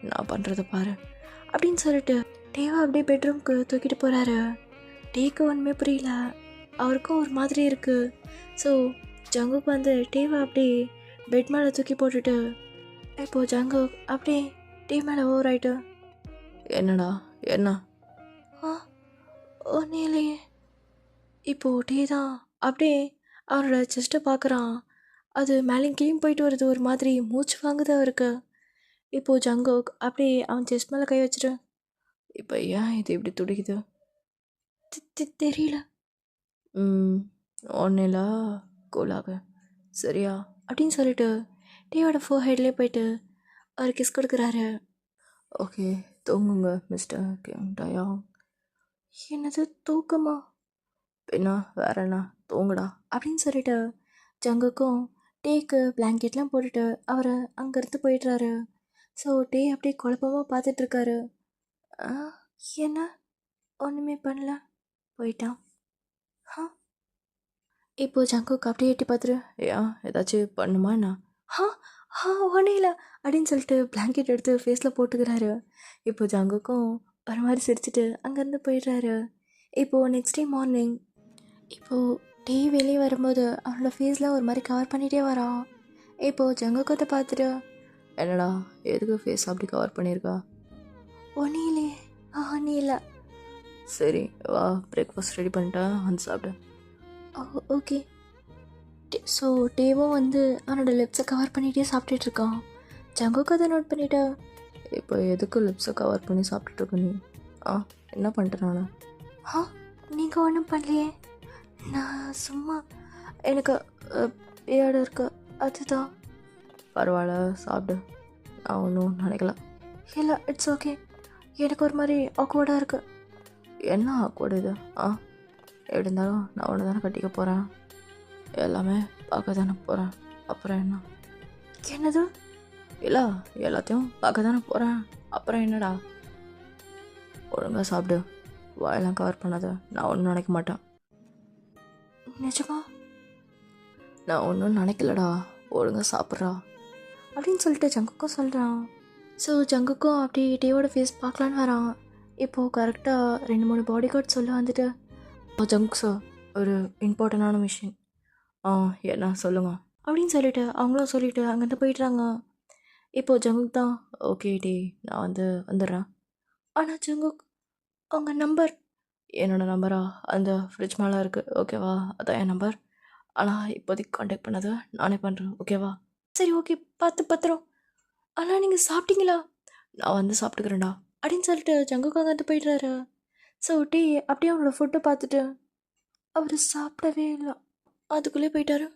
நான் பண்ணுறத பாரு அப்படின்னு சொல்லிட்டு டேவை அப்படியே பெட்ரூம்க்கு தூக்கிட்டு போகிறாரு. டேக்கு ஒன்றுமே புரியல. அவருக்கும் ஒரு மாதிரி இருக்குது. ஸோ ஜங்குக் வந்து டேவை அப்படியே பெட் மேலே தூக்கி போட்டுட்டு இப்போது ஜங்குக் அப்படியே டே மேலே ஓவர் ஆகிட்டு, என்னடா என்ன? ஒன்றும் இல்லையே. இப்போது டே தான் அப்படியே அவரோட செஸ்ட்டை பார்க்குறான். அது மேலேயும் கீழே போயிட்டு வருது. ஒரு மாதிரி மூச்சு வாங்குது அவருக்கு. இப்போது ஜங்குக் அப்படியே அவன் செஸ்ட் மேலே கை வச்சுட்டு, இப்போ ஏன் இது இப்படி துடிக்குது? தெரியல. ஒன்றும் கூலாக சரியா அப்படின்னு சொல்லிட்டு டேயோட ஃபோர்ஹெட்லேயே போயிட்டு அவர் கிஸ் கொடுக்குறாரு. ஓகே, தூங்குங்க மிஸ்டர் கிங் டயாங். என்னது தூக்கமா? பின்னா வேற என்ன, தூங்குடா அப்படின்னு சொல்லிட்டு ஜங்குக்கும் டேக்கு பிளாங்கெட்லாம் போட்டுட்டு அவர் அங்கேருந்து போயிடுறாரு. ஸோ டே அப்படியே குழப்பமாக பார்த்துட்ருக்காரு. என்ன? ஒன்றுமே பண்ணல, போயிட்டான். இப்போது ஜங்குக்கு அப்படியே எட்டி பார்த்துரு, ஏதாச்சும் பண்ணுமா என்ன? ஒன்றும் இல்லை அப்படின்னு சொல்லிட்டு பிளாங்கெட் எடுத்து ஃபேஸில் போட்டுக்கிறாரு. இப்போது ஜங்குக்கும் ஒரு மாதிரி சிரிச்சிட்டு அங்கேருந்து போயிடுறாரு. இப்போது நெக்ஸ்ட் டே மார்னிங் இப்போது டே வெளியே வரும்போது அவனோட ஃபேஸில் ஒரு மாதிரி கவர் பண்ணிகிட்டே வரான். இப்போது ஜங்குக்கத்தை பார்த்துட்டு என்னடா எதுக்கு ஃபேஸ் அப்படி கவர் பண்ணியிருக்கா? ஒன்றும் இல்லையே. நீ இல்லை. சரி வா, பிரேக்ஃபாஸ்ட் ரெடி பண்ணிட்டேன், வந்து சாப்பிடு. ஓகே. ஸோ டேவும் வந்து அவனோட லிப்ஸை கவர் பண்ணிகிட்டே சாப்பிட்டுட்டு இருக்கான். ஜங்குக்கு அதை நோட் பண்ணிட்டா. இப்போ எதுக்கு லிப்ஸை கவர் பண்ணி சாப்பிட்டுட்டு இருக்க நீ? என்ன பண்ணிட்டேன் நான்? நீங்கள் ஒன்றும் பண்ணலையே. நான் சும்மா எனக்கு பிரியாடு இருக்கு, அதுதான். பரவாயில்ல, சாப்பிடு. நான் ஒன்றும் நினைக்கல. இல்லை, இட்ஸ் ஓகே. எனக்கு ஒரு மாதிரி ஆக்வர்டாக இருக்குது. என்ன ஆக்வர்டு இது? எப்படி இருந்தாலும் நான் ஒன்று தானே கட்டிக்க போகிறேன், எல்லாமே பார்க்க தானே போகிறேன், அப்புறம் என்ன? என்னது? இல்லை, எல்லாத்தையும் பார்க்க தானே போகிறேன், அப்புறம் என்னடா? ஒழுங்காக சாப்பிடு, வாயெல்லாம் கவர் பண்ணாத, நான் ஒன்றும் நினைக்க மாட்டேன். நிஜமா? நான் ஒன்றும் நினைக்கலடா, ஒழுங்காக சாப்பிட்றா அப்படின்னு சொல்லிட்டு ஜங்குக்கும் சொல்கிறான். ஸோ ஜங்குக்கும் அப்படி டேவோட ஃபேஸ் பார்க்கலான்னு வரான். இப்போது கரெக்டாக 2-3 பாடி கார்ட் சொல்ல வந்துட்டு, ஜங்க் சார், ஒரு இம்பார்ட்டண்டான மிஷின். என்ன சொல்லுங்க அப்படின்னு சொல்லிட்டு அவங்களும் சொல்லிவிட்டு அங்கேருந்து போயிடுறாங்க. இப்போது ஜங்குக் தான், ஓகே டே, நான் வந்துடுறேன். ஆனால் ஜங்குக் அவங்க நம்பர். என்னோடய நம்பரா? அந்த ஃப்ரிட்ஜ் மேலே இருக்குது, ஓகேவா? அதான் என் நம்பர். ஆனால் இப்போதைக்கு காண்டாக்ட் பண்ணதை நானே பண்ணுறேன், ஓகேவா? சரி, ஓகே, பத்திரம். ஆனால் நீங்கள் சாப்பிட்டீங்களா? நான் வந்து சாப்பிட்டுக்கிறேன்டா அப்படின்னு சொல்லிட்டு ஜங்குக்கு அங்கேருந்து போய்ட்றாரு. ஸோ டீ அப்படியே அவனோட ஃபுட்டை பார்த்துட்டு அவர் சாப்பிடவே இல்லை, அதுக்குள்ளே போயிட்டாரு.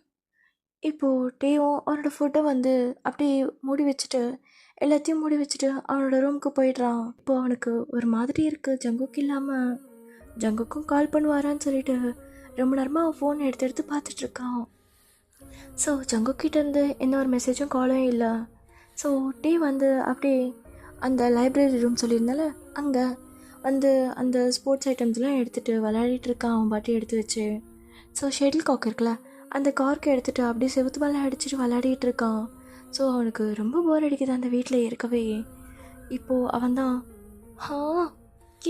இப்போது டேவும் அவனோட ஃபுட்டை வந்து அப்படியே மூடி வச்சுட்டு எல்லாத்தையும் மூடி வச்சுட்டு அவனோட ரூமுக்கு போயிடுறான். இப்போது அவனுக்கு ஒரு மாதிரி இருக்குது. ஜங்குக்கு இல்லாமல் ஜங்குக்கும் கால் பண்ணுவாரான்னு சொல்லிட்டு ரொம்ப நேரமாக அவன் ஃபோன் எடுத்து பார்த்துட்ருக்கான். ஸோ ஜங்குக்கிட்டேருந்து எந்த ஒரு மெசேஜும் காலும் இல்லை. ஸோ டே வந்து அப்படியே அந்த லைப்ரரி ரூம் சொல்லியிருந்தால அங்கே வந்து அந்த ஸ்போர்ட்ஸ் ஐட்டம்ஸ்லாம் எடுத்துகிட்டு விளையாடிட்டு இருக்கான் அவன் பாட்டி எடுத்து வச்சு. ஸோ ஷெட்டில் காக் இருக்குல்ல, அந்த கார்க்கை எடுத்துகிட்டு அப்படியே செவுத்து மேலே அடிச்சுட்டு விளையாடிட்டு இருக்கான். ஸோ அவனுக்கு ரொம்ப போர் அடிக்குது அந்த வீட்டில் இருக்கவே. இப்போது அவன் தான்,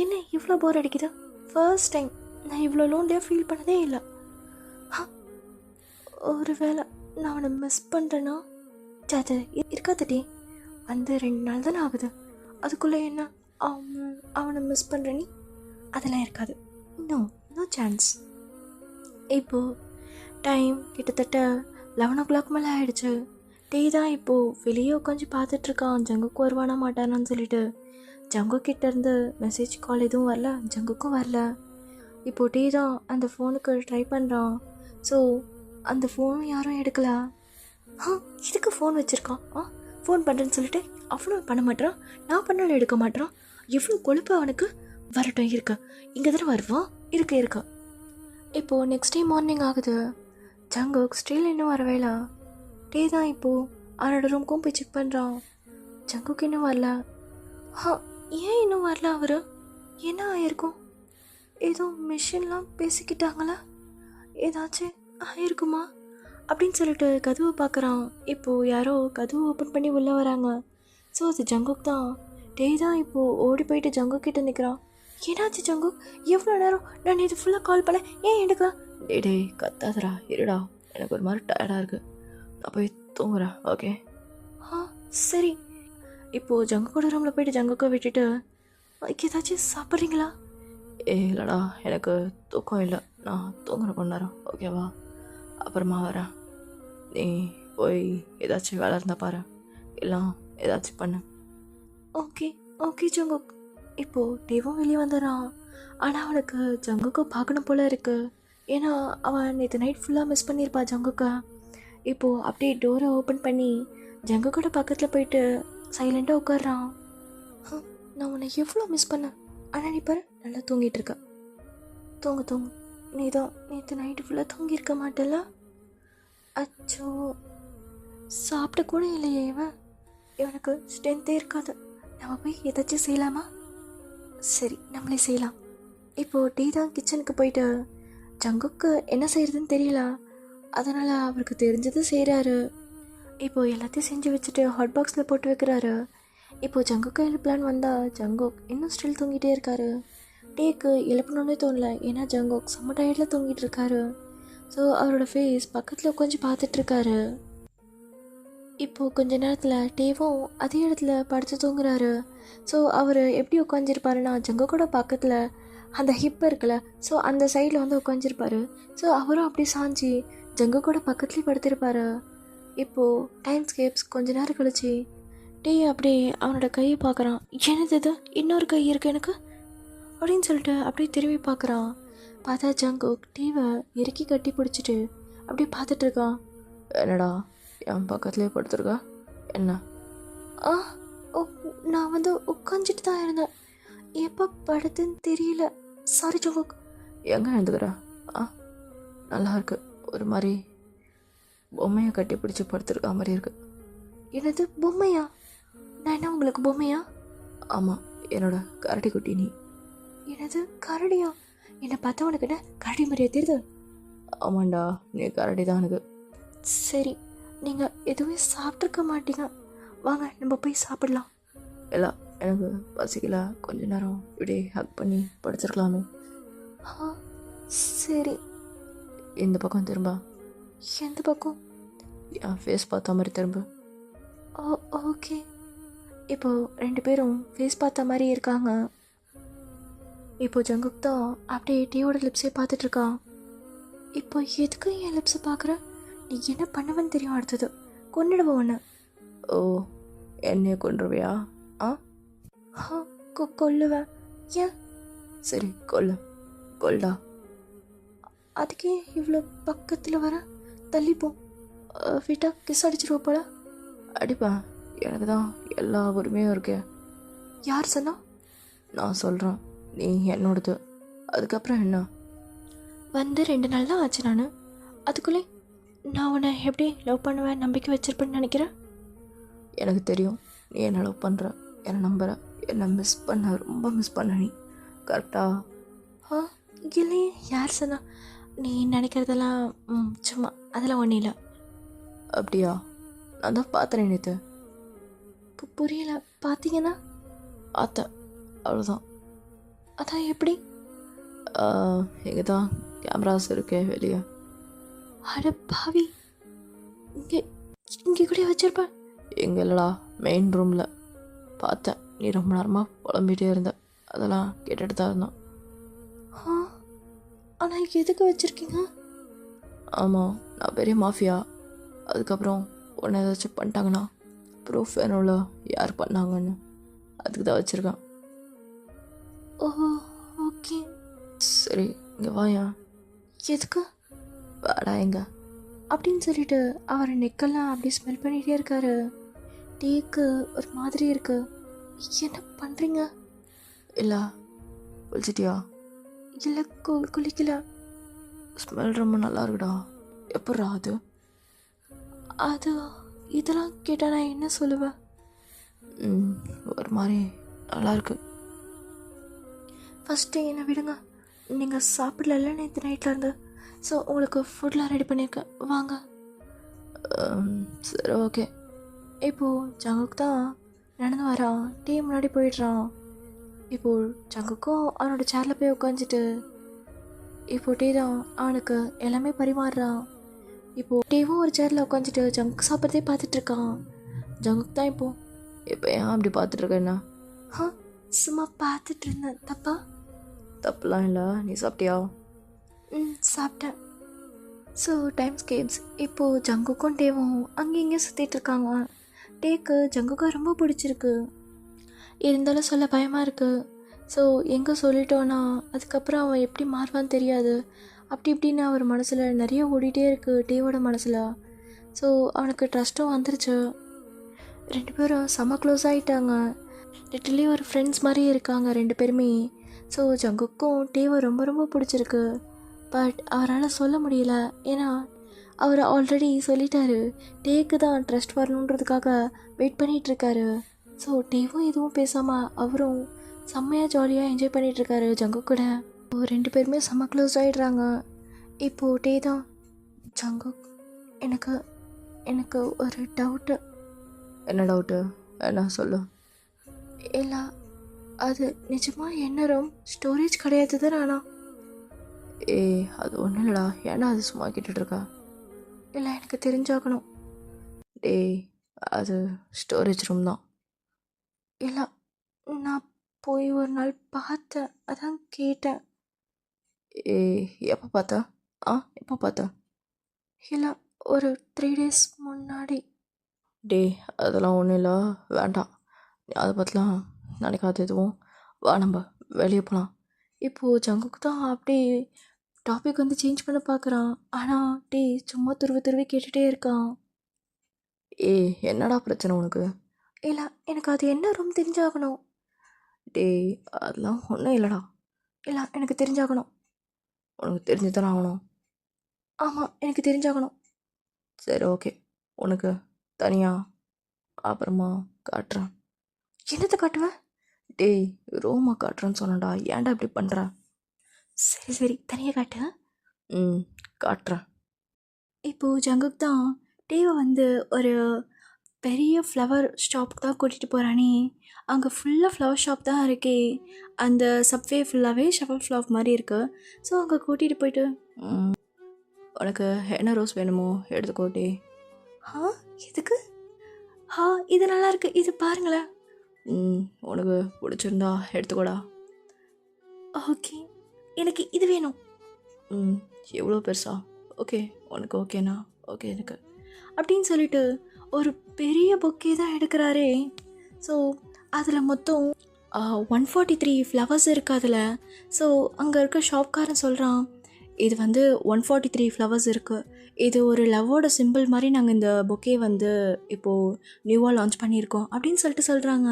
என்ன இவ்வளோ போர் அடிக்குது? ஃபர்ஸ்ட் டைம் நான் இவ்வளோ லோன்லியாக ஃபீல் பண்ணதே இல்லை. ஒரு வேளை நான் அவனை மிஸ் பண்ணுறேன்னா? அது இருக்காதுடி, வந்து 2 நாள் தானே ஆகுது, அதுக்குள்ளே என்ன அவனை மிஸ் பண்ணுற நீ? அதெல்லாம் இருக்காது. No chance. இப்போது டைம் கிட்டத்தட்ட 11 o'clock மேலே ஆகிடுச்சு. டே தான் இப்போது வெளியே உட்காந்து பார்த்துட்ருக்கான் ஜங்குக்கு வருவானா மாட்டானான்னு சொல்லிட்டு. ஜங்குக்கிட்டேருந்து மெசேஜ் கால் எதுவும் வரல, ஜங்குக்கும் வரல. இப்போது டே தான் அந்த ஃபோனுக்கு ட்ரை பண்ணுறான். ஸோ அந்த ஃபோனும் யாரும் எடுக்கல. இதுக்கு ஃபோன் வச்சுருக்கான். ஃபோன் பண்ணுறேன்னு சொல்லிட்டு அவனும் பண்ண மாட்டான், நான் பண்ணாலும் எடுக்க மாட்டான். எவ்வளோ கொழுப்பு அவனுக்கு! வரட்டும், இருக்க இங்கே தானே வருவான், இருக்க. இப்போது நெக்ஸ்ட் டே மார்னிங் ஆகுது. ஜங்குக் ஸ்டில் இன்னும் வரவேலா. டே தான் இப்போது அவனோட ரூம்க்கும் போய் செக் பண்ணுறான். ஜங்குக் இன்னும் வரல. ஏன் இன்னும் வரல அவர்? என்ன ஆயிருக்கும்? ஏதோ மிஷின்லாம் பேசிக்கிட்டாங்களா? ஏதாச்சும் ஆயிருக்குமா அப்படின்னு சொல்லிட்டு கதவை பார்க்குறான். இப்போது யாரோ கதவை ஓப்பன் பண்ணி உள்ளே வராங்க. ஸோ அது ஜங்குக் தான். டே தான் இப்போது ஓடி போயிட்டு ஜங்குக் கிட்ட நிற்கிறான். ஏன்னாச்சு ஜங்குக்? எவ்வளோ நேரம் நான் இது ஃபுல்லாக கால் பண்ணேன், ஏன் எடுக்கலாம்? டே கத்தாதரா, இருடா, எனக்கு ஒரு மாதிரி டயர்டாக இருக்குது, நான் போய் தூங்குறேன், ஓகே? சரி. இப்போது ஜங்குக்கோட ரூமில் போயிட்டு ஜங்குக்கை விட்டுட்டு, ஏதாச்சும் சாப்பிட்றீங்களா? இல்லைடா, எனக்கு தூக்கம் இல்லை, நான் தூங்குற கொஞ்ச நேரம், ஓகேவா? அப்புறமா வரேன், நீ போய் ஏதாச்சும் வேலை இருந்தால் பாரு, இல்லை ஏதாச்சும் பண்ணு. Okay Jungkook. இப்போது டேவும் வெளியே வந்துடுறான். ஆனால் அவனுக்கு ஜங்குக்கை பார்க்கணும் போல இருக்கு. ஏன்னா அவன் நேற்று நைட் ஃபுல்லாக மிஸ் பண்ணியிருப்பா ஜங்குக்கை. இப்போது அப்படியே டோரை ஓப்பன் பண்ணி ஜங்குக்கோட பக்கத்தில் போயிட்டு சைலண்ட்டாக உட்காடுறான். நான் உன்னை எவ்வளோ மிஸ் பண்ணேன், ஆனால் நீ பாரு நல்லா தூங்கிட்டு இருக்க. தூங்கு, நீ தான் நேற்று நைட்டு ஃபுல்லாக தூங்கியிருக்க மாட்டேல்ல? அச்சோ, சாப்பிட கூட இல்லையே இவனுக்கு ஸ்ட்ரென்த்தே இருக்காது. நம்ம போய் ஏதாச்சும் செய்யலாமா? சரி, நம்மளே செய்யலாம். இப்போது டீ தான் கிச்சனுக்கு போயிட்டு ஜங்குக்கு என்ன செய்கிறதுன்னு தெரியல, அதனால் அவருக்கு தெரிஞ்சது செய்கிறாரு. இப்போது எல்லாத்தையும் செஞ்சு வச்சுட்டு ஹாட் பாக்ஸில் போட்டு வைக்கிறாரு. இப்போது ஜங்குக்கு எழுப்பலான்னு வந்தால் ஜங்குக் இன்னும் ஸ்டில் தூங்கிட்டே இருக்காரு. டேக்கு எழுப்பணுன்னே தோணல, ஏன்னா ஜங்குக் செம்ம டயர்டில் தூங்கிட்டு இருக்காரு. ஸோ அவரோட ஃபேஸ் பக்கத்தில் உட்காந்து பார்த்துட்ருக்காரு. இப்போது கொஞ்ச நேரத்தில் டேவும் அதே இடத்துல படுத்து தூங்குறாரு. ஸோ அவர் எப்படி உட்காந்துருப்பாருன்னா ஜங்கு கூட பக்கத்தில் அந்த ஹிப் இருக்குல்ல, ஸோ அந்த சைடில் வந்து உட்காந்துருப்பாரு. ஸோ அவரும் அப்படி சாஞ்சி ஜங்கு கூட பக்கத்துலேயே படுத்திருப்பாரு. இப்போது டைம் ஸ்கேப்ஸ் கொஞ்ச நேரம் கழிச்சு டே அப்படியே அவனோட கையை பார்க்குறான். என்னது இது, இன்னொரு கை இருக்கு எனக்கு அப்படின்னு சொல்லிட்டு அப்படியே திரும்பி பார்க்குறான். பார்த்தா ஜங்குக் டீவை இறுக்கி கட்டி பிடிச்சிட்டு அப்படியே பார்த்துட்டு இருக்கான். என்னடா என் பக்கத்துலேயே படுத்துருக்கா என்ன? ஆ ஓ, நான் வந்து உட்காந்துட்டு தான் இருந்தேன், எப்போ படுத்துன்னு தெரியல, சாரி ஜங்குக். எங்கே எழுந்துக்கிற? ஆ நல்லா இருக்கு. ஒரு மாதிரி பொம்மையை கட்டி பிடிச்சி படுத்துருக்கா மாதிரி இருக்கு. என்னது பொம்மையா? நான் என்ன உங்களுக்கு பொம்மையா? ஆமாம், என்னோட கரடி குட்டி நீ. என்னது கரடியா? என்னை பார்த்தா உனக்கு என்ன கரடி மாதிரியா தெரியுது? ஆமாண்டா, நீ கரடி தான் எனக்கு. சரி, நீங்கள் எதுவுமே சாப்பிட்ருக்க மாட்டீங்க, வாங்க நம்ம போய் சாப்பிடலாம். இல்லை, எனக்கு பசிக்கல, கொஞ்ச நேரம் இப்படி ஹக் பண்ணி படுத்துருக்கலாமே. ஆ சரி. இந்த பக்கம் திரும்ப. எந்த பக்கம்? என் ஃபேஸ் பார்த்த மாதிரி திரும்ப. ஓ ஓகே. இப்போது ரெண்டு பேரும் ஃபேஸ் பார்த்த மாதிரி இருக்காங்க. இப்போது ஜங்குக் தான் அப்படியே டீயோட லிப்ஸே பார்த்துட்ருக்கான். இப்போ எதுக்கு என் லிப்ஸை பார்க்குற? நீ என்ன பண்ணுவேன்னு தெரியும், அடுத்தது கொன்னிடுவோம் ஒன்று. ஓ, என்னைய கொன்றுவியா? ஆ ஆ கொல்லுவேன். ஏன்? சரி கொல்லு, கொல்டா. அதுக்கே இவ்வளோ பக்கத்தில் வர, தள்ளிப்போம், விட்டா கிஸ் அடிச்சிருவோம் போல. அடிப்பேன், எனக்கு தான் எல்லா உரிமையும் இருக்கே. யார் சொன்னா? நான் சொல்கிறேன், நீ என்னோடது. அதுக்கப்புறம் என்ன? வந்து 2 நாள் தான் ஆச்சு. அதுக்குள்ளே நான் உன்னை எப்படி லவ் பண்ணுவேன் நம்பிக்கை வச்சிருப்பேன்னு நினைக்கிறேன். எனக்கு தெரியும் நீ என்ன லவ் பண்ணுற, என்னை நம்புற, என்னை மிஸ் பண்ண, ரொம்ப மிஸ் பண்ண நீ. கரெக்டா? ஆ இல்லையே, யார் சொன்னா? நீ நினைக்கிறதெல்லாம் சும்மா, அதெல்லாம் ஒன்றும் இல்லை. அப்படியா? நான் தான் பார்த்தேன் நேற்று. புரியல. பார்த்தீங்கன்னா? பார்த்தேன், அவ்வளோதான். அதான் எப்படி? எங்கே தான் கேமராஸ் இருக்கே வெளியே. அட பாவி, இங்கே இங்கே கூட வச்சிருப்பேன். எங்கே இல்லைடா, மெயின் ரூமில் பார்த்தேன். நீ ரொம்ப நேரமாக புலம்பிகிட்டே இருந்த, அதெல்லாம் கேட்டுட்டு தான் இருந்தேன். ஆ ஆனால் எதுக்கு வச்சுருக்கீங்க? ஆமாம், நான் பெரிய மாஃபியா. அதுக்கப்புறம் உன்னை ஏதாச்சும் பண்ணிட்டாங்கன்னா ப்ரூஃப் வேணும்ல, யார் பண்ணாங்கன்னு. அதுக்கு தான் வச்சுருக்கேன். ஓ ஓகே. சரி இங்கே வாயா. எதுக்கு? வாடா எங்க அப்படின்னு சொல்லிட்டு அவர் நெக்கெல்லாம் அப்படி ஸ்மெல் பண்ணிகிட்டே இருக்காரு. டீக்கு ஒரு மாதிரி இருக்கு. என்ன பண்ணுறீங்க? இல்லை குளிச்சிட்டியா? இல்லை குளிக்கல. ஸ்மெல் ரொம்ப நல்லா இருக்குடா. எப்பட்றா அது? அது இதெல்லாம் கேட்டால் நான் என்ன சொல்லுவேன்? ஒரு மாதிரி நல்லா இருக்கு. ஃபஸ்ட்டு என்னை விடுங்க, நீங்கள் சாப்பிடல நேற்று நைட்டில் இருந்து. ஸோ உங்களுக்கு ஃபுட்லாம் ரெடி பண்ணியிருக்கேன், வாங்க. சரி ஓகே. இப்போது ஜங்குக் தான் நடந்து வரான், டீ முன்னாடி போயிடுறான். இப்போது ஜங்குக்கும் அவனோட சேரில் போய் உட்காந்துட்டு இப்போ டீ தான் அவனுக்கு எல்லாமே பரிமாறுறான். இப்போது டீவும் ஒரு சேரில் உட்காந்துட்டு ஜங்குக் சாப்பிட்றதே பார்த்துட்ருக்கான். ஜங்குக் தான் இப்போ ஏன் அப்படி பார்த்துட்ருக்கேன்னா? சும்மா பார்த்துட்டு இருந்தேன், தப்பா? தப்புலாம் இல்லை. நீ சாப்பிட்டியா? சாப்பிட்டேன். So time scapes. இப்போது ஜங்குக்கும் டேவும் அங்கே இங்கே சுற்றிட்டு இருக்காங்க. டேக்கு ஜங்குக்கா ரொம்ப பிடிச்சிருக்கு, இருந்தாலும் சொல்ல பயமாக இருக்குது. ஸோ எங்கே சொல்லிட்டோன்னா அதுக்கப்புறம் அவன் எப்படி மாறுவான்னு தெரியாது. அப்படி இப்படின்னு அவர் மனசில் நிறைய ஓடிட்டே இருக்குது, டேவோட மனசில். ஸோ அவனுக்கு ட்ரஸ்ட்டும் வந்துருச்சு. 2 பேரும் செம்ம க்ளோஸ் ஆகிட்டாங்க. லிட்டரலி ஒரு ஃப்ரெண்ட்ஸ் மாதிரி இருக்காங்க 2 பேருமே. ஸோ ஜங்குக்கும் டேவை ரொம்ப ரொம்ப பிடிச்சிருக்கு. பட் அவரால் சொல்ல முடியல, ஏன்னா அவர் ஆல்ரெடி சொல்லிட்டாரு டேக்கு தான் ட்ரஸ்ட் வரணுன்றதுக்காக வெயிட் பண்ணிகிட்ருக்காரு. ஸோ டேவும் எதுவும் பேசாமல் அவரும் செம்மையாக ஜாலியாக என்ஜாய் பண்ணிகிட்ருக்காரு ஜங்கு கூட. 2 பேருமே செம்ம க்ளோஸ் ஆகிடுறாங்க. இப்போது டே தான், ஜங்குக் எனக்கு எனக்கு ஒரு டவுட்டு. என்ன டவுட்டு? என்ன சொல்லு. இல்லை, அது நிஜமாக என்ன ரூம் ஸ்டோரேஜ் கிடையாது தான் நானா? அது ஒன்றும் இல்லைடா, ஏன்னா அது சும்மா கேட்டுட்ருக்கா. இல்லை, எனக்கு தெரிஞ்சாகணும். டேய் அது ஸ்டோரேஜ் ரூம் தான். இல்லை, நான் போய் ஒரு நாள் பார்த்தேன், அதான் கேட்டேன். ஏய், எப்போ பார்த்த? எப்போ பார்த்த? இல்லை, ஒரு 3 days முன்னாடி. டேய், அதெல்லாம் ஒன்றும் இல்லை, வேண்டாம். நீ அதை பற்றிலாம் நினைக்காத எதுவும். வா, நம்ம வெளியே போகலாம். இப்போது ஜங்குக்கு தான் அப்படியே டாபிக் வந்து சேஞ்ச் பண்ண பார்க்குறான். ஆனால் டேய் சும்மா துருவி துருவி கேட்டுகிட்டே இருக்கான். ஏய், என்னடா பிரச்சனை உனக்கு? இல்லை, எனக்கு அது என்ன ரூம் தெரிஞ்சாகணும். டேய், அதெல்லாம் ஒன்றும் இல்லைடா. இல்லை, எனக்கு தெரிஞ்சாகணும். உனக்கு தெரிஞ்சு தானே ஆகணும். ஆமாம், எனக்கு தெரிஞ்சாகணும். சரி, ஓகே. உனக்கு தனியாக அப்புறமா காட்டுறேன். என்னத்தை காட்டுவேன்? டேய், ரூமை காட்டுறேன்னு சொன்னடா, ஏன்டா இப்படி பண்ணுற? சரி சரி, தனியாக காட்டு. காட்டுறேன். இப்போது ஜங்குக் தான் டேவை வந்து ஒரு பெரிய ஃப்ளவர் ஷாப்புக்கு தான் கூட்டிகிட்டு போகிறானே. அங்கே ஃபுல்லாக ஃப்ளவர் ஷாப் தான் இருக்கே. அந்த சப்வே ஃபுல்லாகவே ஷஃபல் ஃப்ளவர் மாதிரி இருக்குது. ஸோ அங்கே கூட்டிகிட்டு போயிட்டு உனக்கு என்ன ரோஸ் வேணுமோ எடுத்துக்கோ. டே, எதுக்கு? இது நல்லா இருக்கு, இது பாருங்களேன். உனக்கு பிடிச்சிருந்தா எடுத்துக்கோடா. ஓகே, எனக்கு இது வேணும். எவ்வளோ பெருசா? ஓகே, உனக்கு ஓகேண்ணா? ஓகே எனக்கு அப்படின்னு சொல்லிட்டு ஒரு பெரிய பொக்கே தான் எடுக்கிறாரே. ஸோ அதில் மொத்தம் 143 ஃப்ளவர்ஸ் இருக்குது அதில். ஸோ அங்கே இருக்க ஷாப்காரன் சொல்கிறான், இது வந்து 143 ஃப்ளவர்ஸ் இருக்குது. இது ஒரு லவ்வோட சிம்பிள் மாதிரி நாங்கள் இந்த பொக்கே வந்து இப்போது நியூவாக லான்ச் பண்ணியிருக்கோம் அப்படின்னு சொல்லிட்டு சொல்கிறாங்க.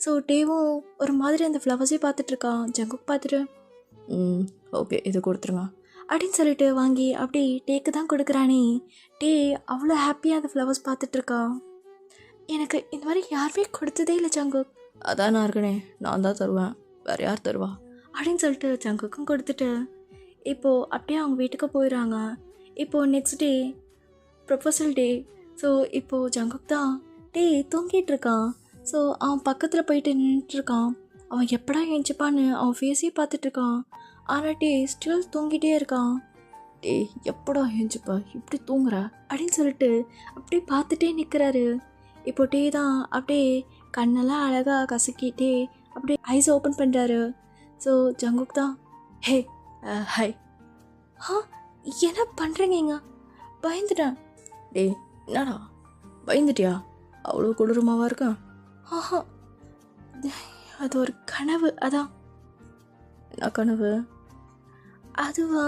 ஸோ டேவும் ஒரு மாதிரி அந்த ஃப்ளவர்ஸே பார்த்துட்ருக்கான். ஜங்குக் பார்த்துட்டு ஓகே, இது கொடுத்துருங்க அப்படின்னு சொல்லிட்டு வாங்கி அப்படி டேக்கு தான் கொடுக்குறானே. டே அவ்வளோ ஹாப்பியாக அந்த ஃப்ளவர்ஸ் பார்த்துட்ருக்கான். எனக்கு இந்த மாதிரி யாருமே கொடுத்ததே இல்லை ஜங்குக். அதான் நான் இருக்கனே, நான் தான் தருவேன், வேறு யார் தருவா அப்படின்னு சொல்லிட்டு ஜங்குக்கும் கொடுத்துட்டு இப்போது அப்படியே அவங்க வீட்டுக்கு போயிடுறாங்க. இப்போது நெக்ஸ்ட் டே ப்ரொபோசல் டே. ஸோ இப்போது ஜங்குக் தான் டே தூங்கிட்டு இருக்கான். ஸோ அவன் பக்கத்தில் போயிட்டு நின்றுட்டுருக்கான். அவன் எப்படா எழுந்துப்பான்னு அவன் ஃபேஸே பார்த்துட்ருக்கான். ஆனால் டே ஸ்டில் தூங்கிட்டே இருக்கான். டே, எப்படா எழுந்துப்பா, இப்படி தூங்குற அப்படின்னு சொல்லிட்டு அப்படியே பார்த்துட்டே நிற்கிறாரு. இப்போ டே தான் அப்படியே கண்ணெல்லாம் அழகாக கசக்கிட்டே அப்படியே ஐஸ் ஓப்பன் பண்ணுறாரு. ஸோ ஜங்குக் தான் ஹே ஹாய். என்ன பண்ணுறீங்க? பயந்துட்டேன். டே, என்னடா பயந்துட்டியா? அவ்வளோ கொடூரமாவா இருக்கா? அது ஒரு கனவு. அதான். என்ன கனவு? அதுவா,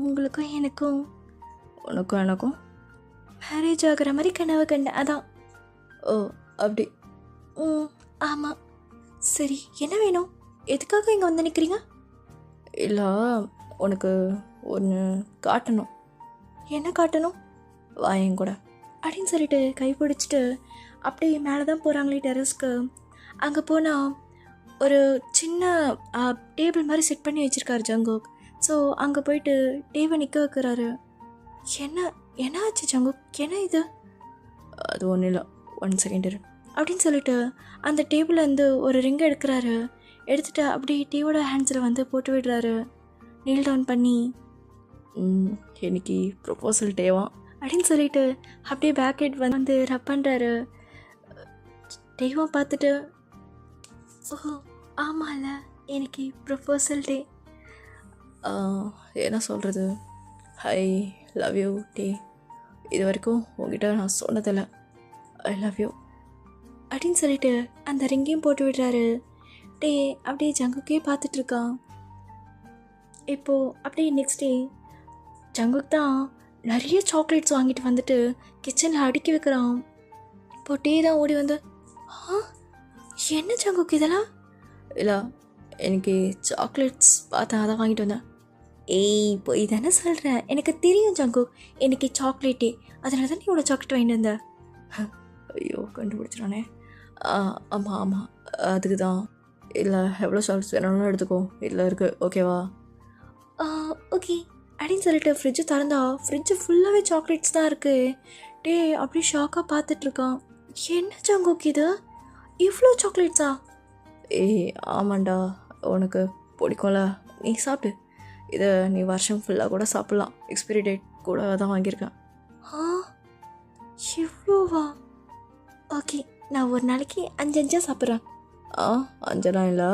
உங்களுக்கும் எனக்கும் மேரேஜ் ஆகிற மாதிரி கனவு கண்டேன். அதான். ஓ, அப்படி? ஆமாம். சரி, என்ன வேணும்? எதுக்காக இங்கே வந்து நிற்கிறீங்க? இல்லை, உனக்கு ஒன்று காட்டணும். என்ன காட்டணும்? வா என் கூட அப்படின்னு சொல்லிட்டு கை பிடிச்சிட்டு அப்படியே மேலே தான் போகிறாங்களே டெரஸ்க்கு. அங்கே போனால் ஒரு சின்ன டேபிள் மாதிரி செட் பண்ணி வச்சுருக்காரு ஜங்குக். ஸோ அங்கே போயிட்டு டேவை நிற்க வைக்கிறாரு. என்ன ஆச்சு ஜங்குக்? என்ன இது? அது ஒன்றும் இல்லை, 1 செகண்ட் இரு அப்படின்னு சொல்லிட்டு அந்த டேபிள்லேருந்து ஒரு ரிங் எடுக்கிறாரு. எடுத்துகிட்டு அப்படியே டேவோட ஹேண்ட்ஸில் வந்து போட்டு விடுறாரு. நீல் டவுன் பண்ணி இன்னைக்கு ப்ரொபோசல் டேவா அப்படின்னு சொல்லிட்டு அப்படியே பேக் ஹெட் வந்து ரப் பண்ணுறாரு. டேவும் பார்த்துட்டு ஓ ஆமாம்ல, எனக்கு ப்ரொபோசல் டே. என்ன சொல்கிறது, ஐ லவ் யூ டே. இது வரைக்கும் உங்ககிட்ட நான் சொன்னதில்லை, ஐ லவ் யூ அப்படின்னு சொல்லிட்டு அந்த ரிங்கையும் போட்டு விடுறாரு. டே அப்படியே ஜங்குக்கே பார்த்துட்ருக்கான். இப்போது அப்படியே நெக்ஸ்ட் டே ஜங்குக் தான் நிறைய சாக்லேட்ஸ் வாங்கிட்டு வந்துட்டு கிச்சனில் அடுக்கி வைக்கிறான். இப்போ டே தான் ஓடி வந்து என்ன ஜங்குக் இதெல்லாம்? இல்லை, எனக்கு சாக்லேட்ஸ் பார்த்தேன், அதான் வாங்கிட்டு வந்தேன். ஏய் போய் தானே சொல்கிறேன், எனக்கு தெரியும் ஜங்குக், எனக்கு சாக்லேட்டே, அதனால தான் நீ இவ்வளோ சாக்லேட் வாங்கிட்டு வந்த. ஐயோ, கண்டுபிடிச்சிடானே. ஆமாம், அதுக்கு தான். இல்லை, எவ்வளோ சாக்லேட்ஸ் வேணாலும் எடுத்துக்கோ, இதில் இருக்குது, ஓகேவா? ஓகே அப்படின்னு சொல்லிட்டு ஃப்ரிட்ஜு திறந்தா ஃப்ரிட்ஜு ஃபுல்லாகவே சாக்லேட்ஸ் தான் இருக்குது. டே அப்படியே ஷாக்காக பார்த்துட்ருக்கான். என்ன ஜங்குக் இது, இவ்வளோ சாக்லேட்ஸா? ஏய் ஆமாண்டா, உனக்கு பிடிக்கும்ல, நீ சாப்பிடு. இதை நீ வருஷம் ஃபுல்லாக கூட சாப்பிட்லாம், எக்ஸ்பைரி டேட் கூட தான் வாங்கியிருக்கேன். இவ்வளோவா? ஓகே, நான் ஒரு நாளைக்கு 5 சாப்பிட்றேன். ஆ 5 இல்லை,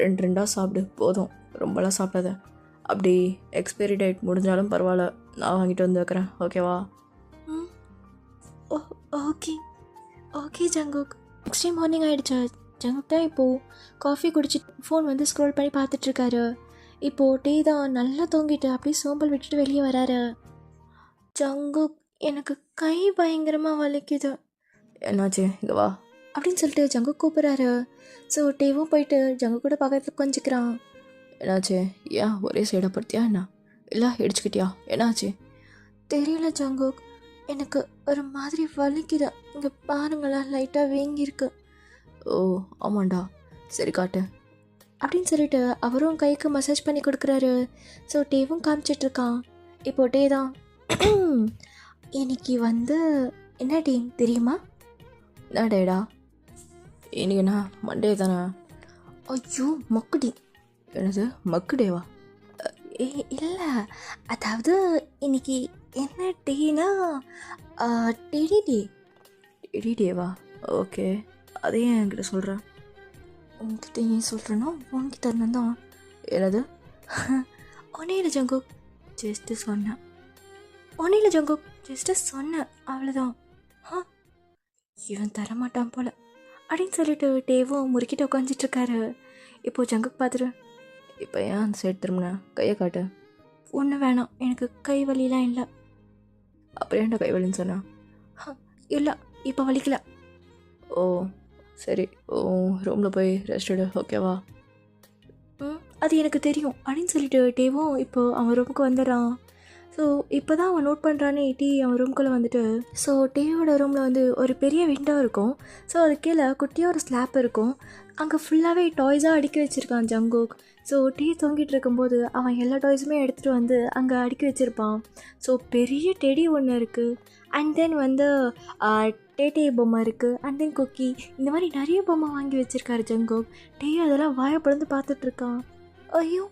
2 சாப்பிடு போதும், ரொம்பலாம் சாப்பிடாத. அப்படி எக்ஸ்பைரி டேட் முடிஞ்சாலும் பரவாயில்ல, நான் வாங்கிட்டு வந்து வைக்கிறேன், ஓகேவா? ம் oh okay okay Jungkook. Next day morning ஆகிடுச்சு. ஜங்குக் தான் இப்போது காஃபி குடிச்சிட்டு ஃபோன் வந்து ஸ்க்ரோல் பண்ணி பார்த்துட்ருக்காரு. இப்போது டீ தான் நல்லா தூங்கிட்டு அப்படியே சோம்பல் விட்டுட்டு வெளியே வராரு. ஜங்குக், எனக்கு கை பயங்கரமாக வலிக்குது என்னாச்சு, இங்கே வா. அப்படின்னு சொல்லிட்டு ஜங்குக் கூப்பிட்றாரு. ஸோ டேவும் போயிட்டு ஜங்குக் கூட பக்கத்தில் கொஞ்சிக்கிறான். என்னாச்சு, ஏன் ஒரே சைடாக படுத்தியா என்ன, இல்லை இடிச்சுக்கிட்டியா, என்னாச்சு? தெரியல ஜங்குக், எனக்கு ஒரு மாதிரி வலிக்குது. இங்கே பாருங்களேன், லைட்டாக வீங்கியிருக்கு ஓ ஆமாண்டா, சரி காட்டு. அப்படின்னு சொல்லிட்டு அவரும் கைக்கு மசாஜ் பண்ணி கொடுக்குறாரு. ஸோ டேவும் காமிச்சிட்ருக்கான். இப்போ டே தான் இன்னைக்கு வந்து என்ன டே தெரியுமா? என்ன டேடா? இன்னைக்கு என்ன மண்டே தானே? ஐயோ மக்குடி. என்னது மக்கு டேவா? இல்லை, அதாவது இன்னைக்கு என்ன டேனா டெடி டே. டெடி டேவா? ஓகே, அதையும் என்கிட்ட சொல்கிறேன். உங்ககிட்ட ஏன் சொல்கிறேன்னா உங்ககிட்ட இருந்தேன் தான். என்னது? ஒன்னையில் ஜங்குக், ஜஸ்ட்டு சொன்னேன். ஒன்னையில் ஜங்குக், ஜஸ்ட்டு சொன்னேன், அவ்வளோதான். இவன் தரமாட்டான் போல் அப்படின்னு சொல்லிட்டு டேவும் முறுக்கிட்டு உட்காந்துட்ருக்காரு. இப்போது ஜங்குக் பார்த்துட்டு, இப்போ ஏன் அந்த சைடு திரும்பின, கையை காட்டு. ஒன்றும் வேணாம், எனக்கு கை வலிலாம் இல்லை. அப்புறம் ஏன்டா கை வலின்னு சொன்னேன்? இல்லை, இப்போ வலிக்கல. ஓ சரி, ஓ ரூமில் போய் ரெஸ்ட் எடு, ஓகேவா? அது எனக்கு தெரியும் அப்படின்னு சொல்லிட்டு டேவும் இப்போது அவன் ரூமுக்கு வந்துடுறான். ஸோ இப்போ தான் அவன் நோட் பண்ணுறானே டீ அவன் ரூம்குள்ளே வந்துட்டு. ஸோ டீயோட ரூமில் வந்து ஒரு பெரிய விண்டோ இருக்கும். ஸோ அது கீழே குட்டியாக ஒரு ஸ்லாப் இருக்கும். அங்கே ஃபுல்லாகவே டாய்ஸாக அடுக்கி வச்சுருக்கான் ஜங்குக். ஸோ டீ தூங்கிட்டு இருக்கும்போது அவன் எல்லா டாய்ஸுமே எடுத்துகிட்டு வந்து அங்கே அடுக்கி வச்சுருப்பான். ஸோ பெரிய டெடி ஒன்று இருக்குது. அண்ட் தென் வந்து டேட்டே பொம்மை இருக்குது. அண்ட் தென் குக்கி, இந்த மாதிரி நிறைய பொம்மை வாங்கி வச்சுருக்காரு ஜங்குக். டீ அதெல்லாம் வாயப்படந்து பார்த்துட்ருக்கான். ஐயோ,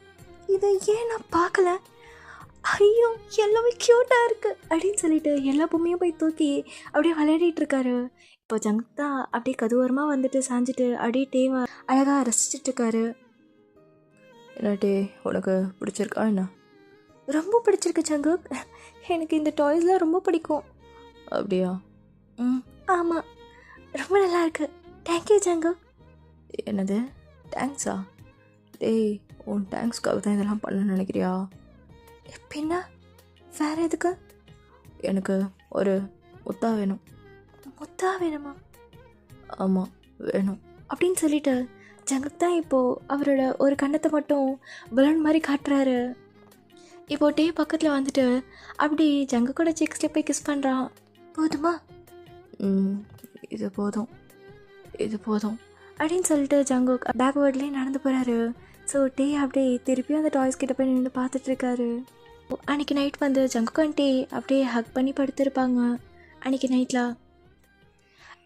இதை ஏன் நான் பார்க்கல, ஐயோ எல்லாமே க்யூட்டாக இருக்குது அப்படின்னு சொல்லிட்டு எல்லா பொம்மையும் போய் தூக்கி அப்படியே விளையாடிட்டு இருக்காரு. இப்போ ஜங்குக் தான் அப்படியே கதுவரமாக வந்துட்டு சாஞ்சிட்டு அப்படியே டேவை அழகாக ரசிச்சிட்ருக்காரு. என்ன டே, உனக்கு பிடிச்சிருக்கா என்ன? ரொம்ப பிடிச்சிருக்கு ஜங்குக், எனக்கு இந்த டாய்ஸ்லாம் ரொம்ப பிடிக்கும். அப்படியா? ஆமாம், ரொம்ப நல்லா இருக்கு. Thank you Jungkook. என்னது தேங்க்ஸா? டேய், உன் தேங்க்ஸ்க்காக தான் இதெல்லாம் பண்ணணும்னு நினைக்கிறியா? எப்படின்னா வேறு எதுக்கு? எனக்கு ஒரு முத்தா வேணும். முத்தா வேணுமா? ஆமாம் வேணும் அப்படின்னு சொல்லிட்டு ஜங்குக் தான் இப்போது அவரோட ஒரு கண்ணத்தை மட்டும் பலூன் மாதிரி காட்டுறாரு. இப்போது டே பக்கத்தில் வந்துட்டு அப்படி ஜங்குக்கோட சிக்ஸில் போய் கிஸ் பண்ணுறான். போதுமா? இது போதும், இது போதும் அப்படின்னு சொல்லிட்டு ஜங்குக் பேக்வேர்ட்லேயே நடந்து போகிறாரு. ஸோ டே அப்படியே திருப்பியும் அந்த டாய்ஸ் கிட்ட போய் நின்று பார்த்துட்ருக்காரு. அன்றைக்கி நைட் வந்து ஜங்குக் அண்ட் டே அப்படியே ஹக் பண்ணி படுத்திருப்பாங்க அன்றைக்கி நைட்டில்.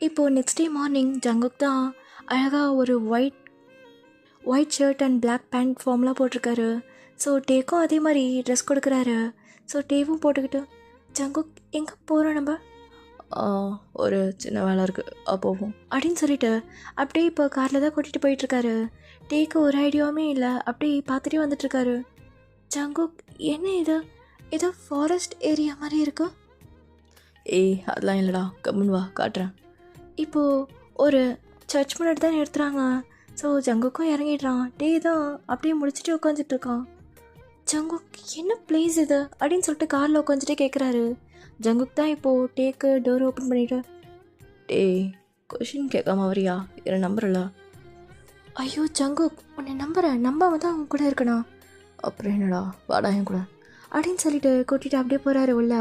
இப்போது நெக்ஸ்ட் டே மார்னிங் ஜங்குக் தான் அழகாக ஒரு white shirt and black pant ஃபார்ம்லாம் போட்டிருக்காரு. ஸோ டேக்கும் அதே மாதிரி ட்ரெஸ் கொடுக்குறாரு. ஸோ டேவும் போட்டுக்கிட்டு, ஜங்குக் எங்கே போகிறோம் நம்ம? ஒரு சின்ன வேலை இருக்குது, போவோம் அப்படின்னு சொல்லிட்டு அப்படியே இப்போ காரில் தான் கூட்டிகிட்டு போயிட்டுருக்காரு. டேக்கு ஒரு ஐடியாவுமே இல்லை, அப்படியே பார்த்துட்டே வந்துட்டுருக்காரு. ஜங்குக், என்ன இது, ஏதோ ஃபாரஸ்ட் ஏரியா மாதிரி இருக்கு. ஏய் அதெல்லாம் இல்லைடா, கம்முன்னு வா காட்டுறேன். இப்போது ஒரு சர்ச் முன்னாடி தான் நிறுத்துறாங்க. ஸோ ஜங்குக்கும் இறங்கிடுறான். டே தான் அப்படியே முடிச்சுட்டு உட்காந்துட்ருக்கான். ஜங்குக், என்ன பிளேஸ் இது அப்படின்னு சொல்லிட்டு காரில் உட்காந்துட்டே கேட்குறாரு. ஜங்குக் தான் இப்போது டேக்கு டோர் ஓப்பன் பண்ணிவிட்டு, டேய் கொஷின் கேட்காம வரியா, என்னை நம்புறல? ஐயோ ஜங்குக், உன்னை நம்புகிறேன், நம்பாமல் தான் அவங்க கூட இருக்கணும். அப்புறம் என்னடா, வாடா என் கூட அப்படின்னு சொல்லிட்டு கூட்டிகிட்டு அப்படியே போகிறாரு உள்ள.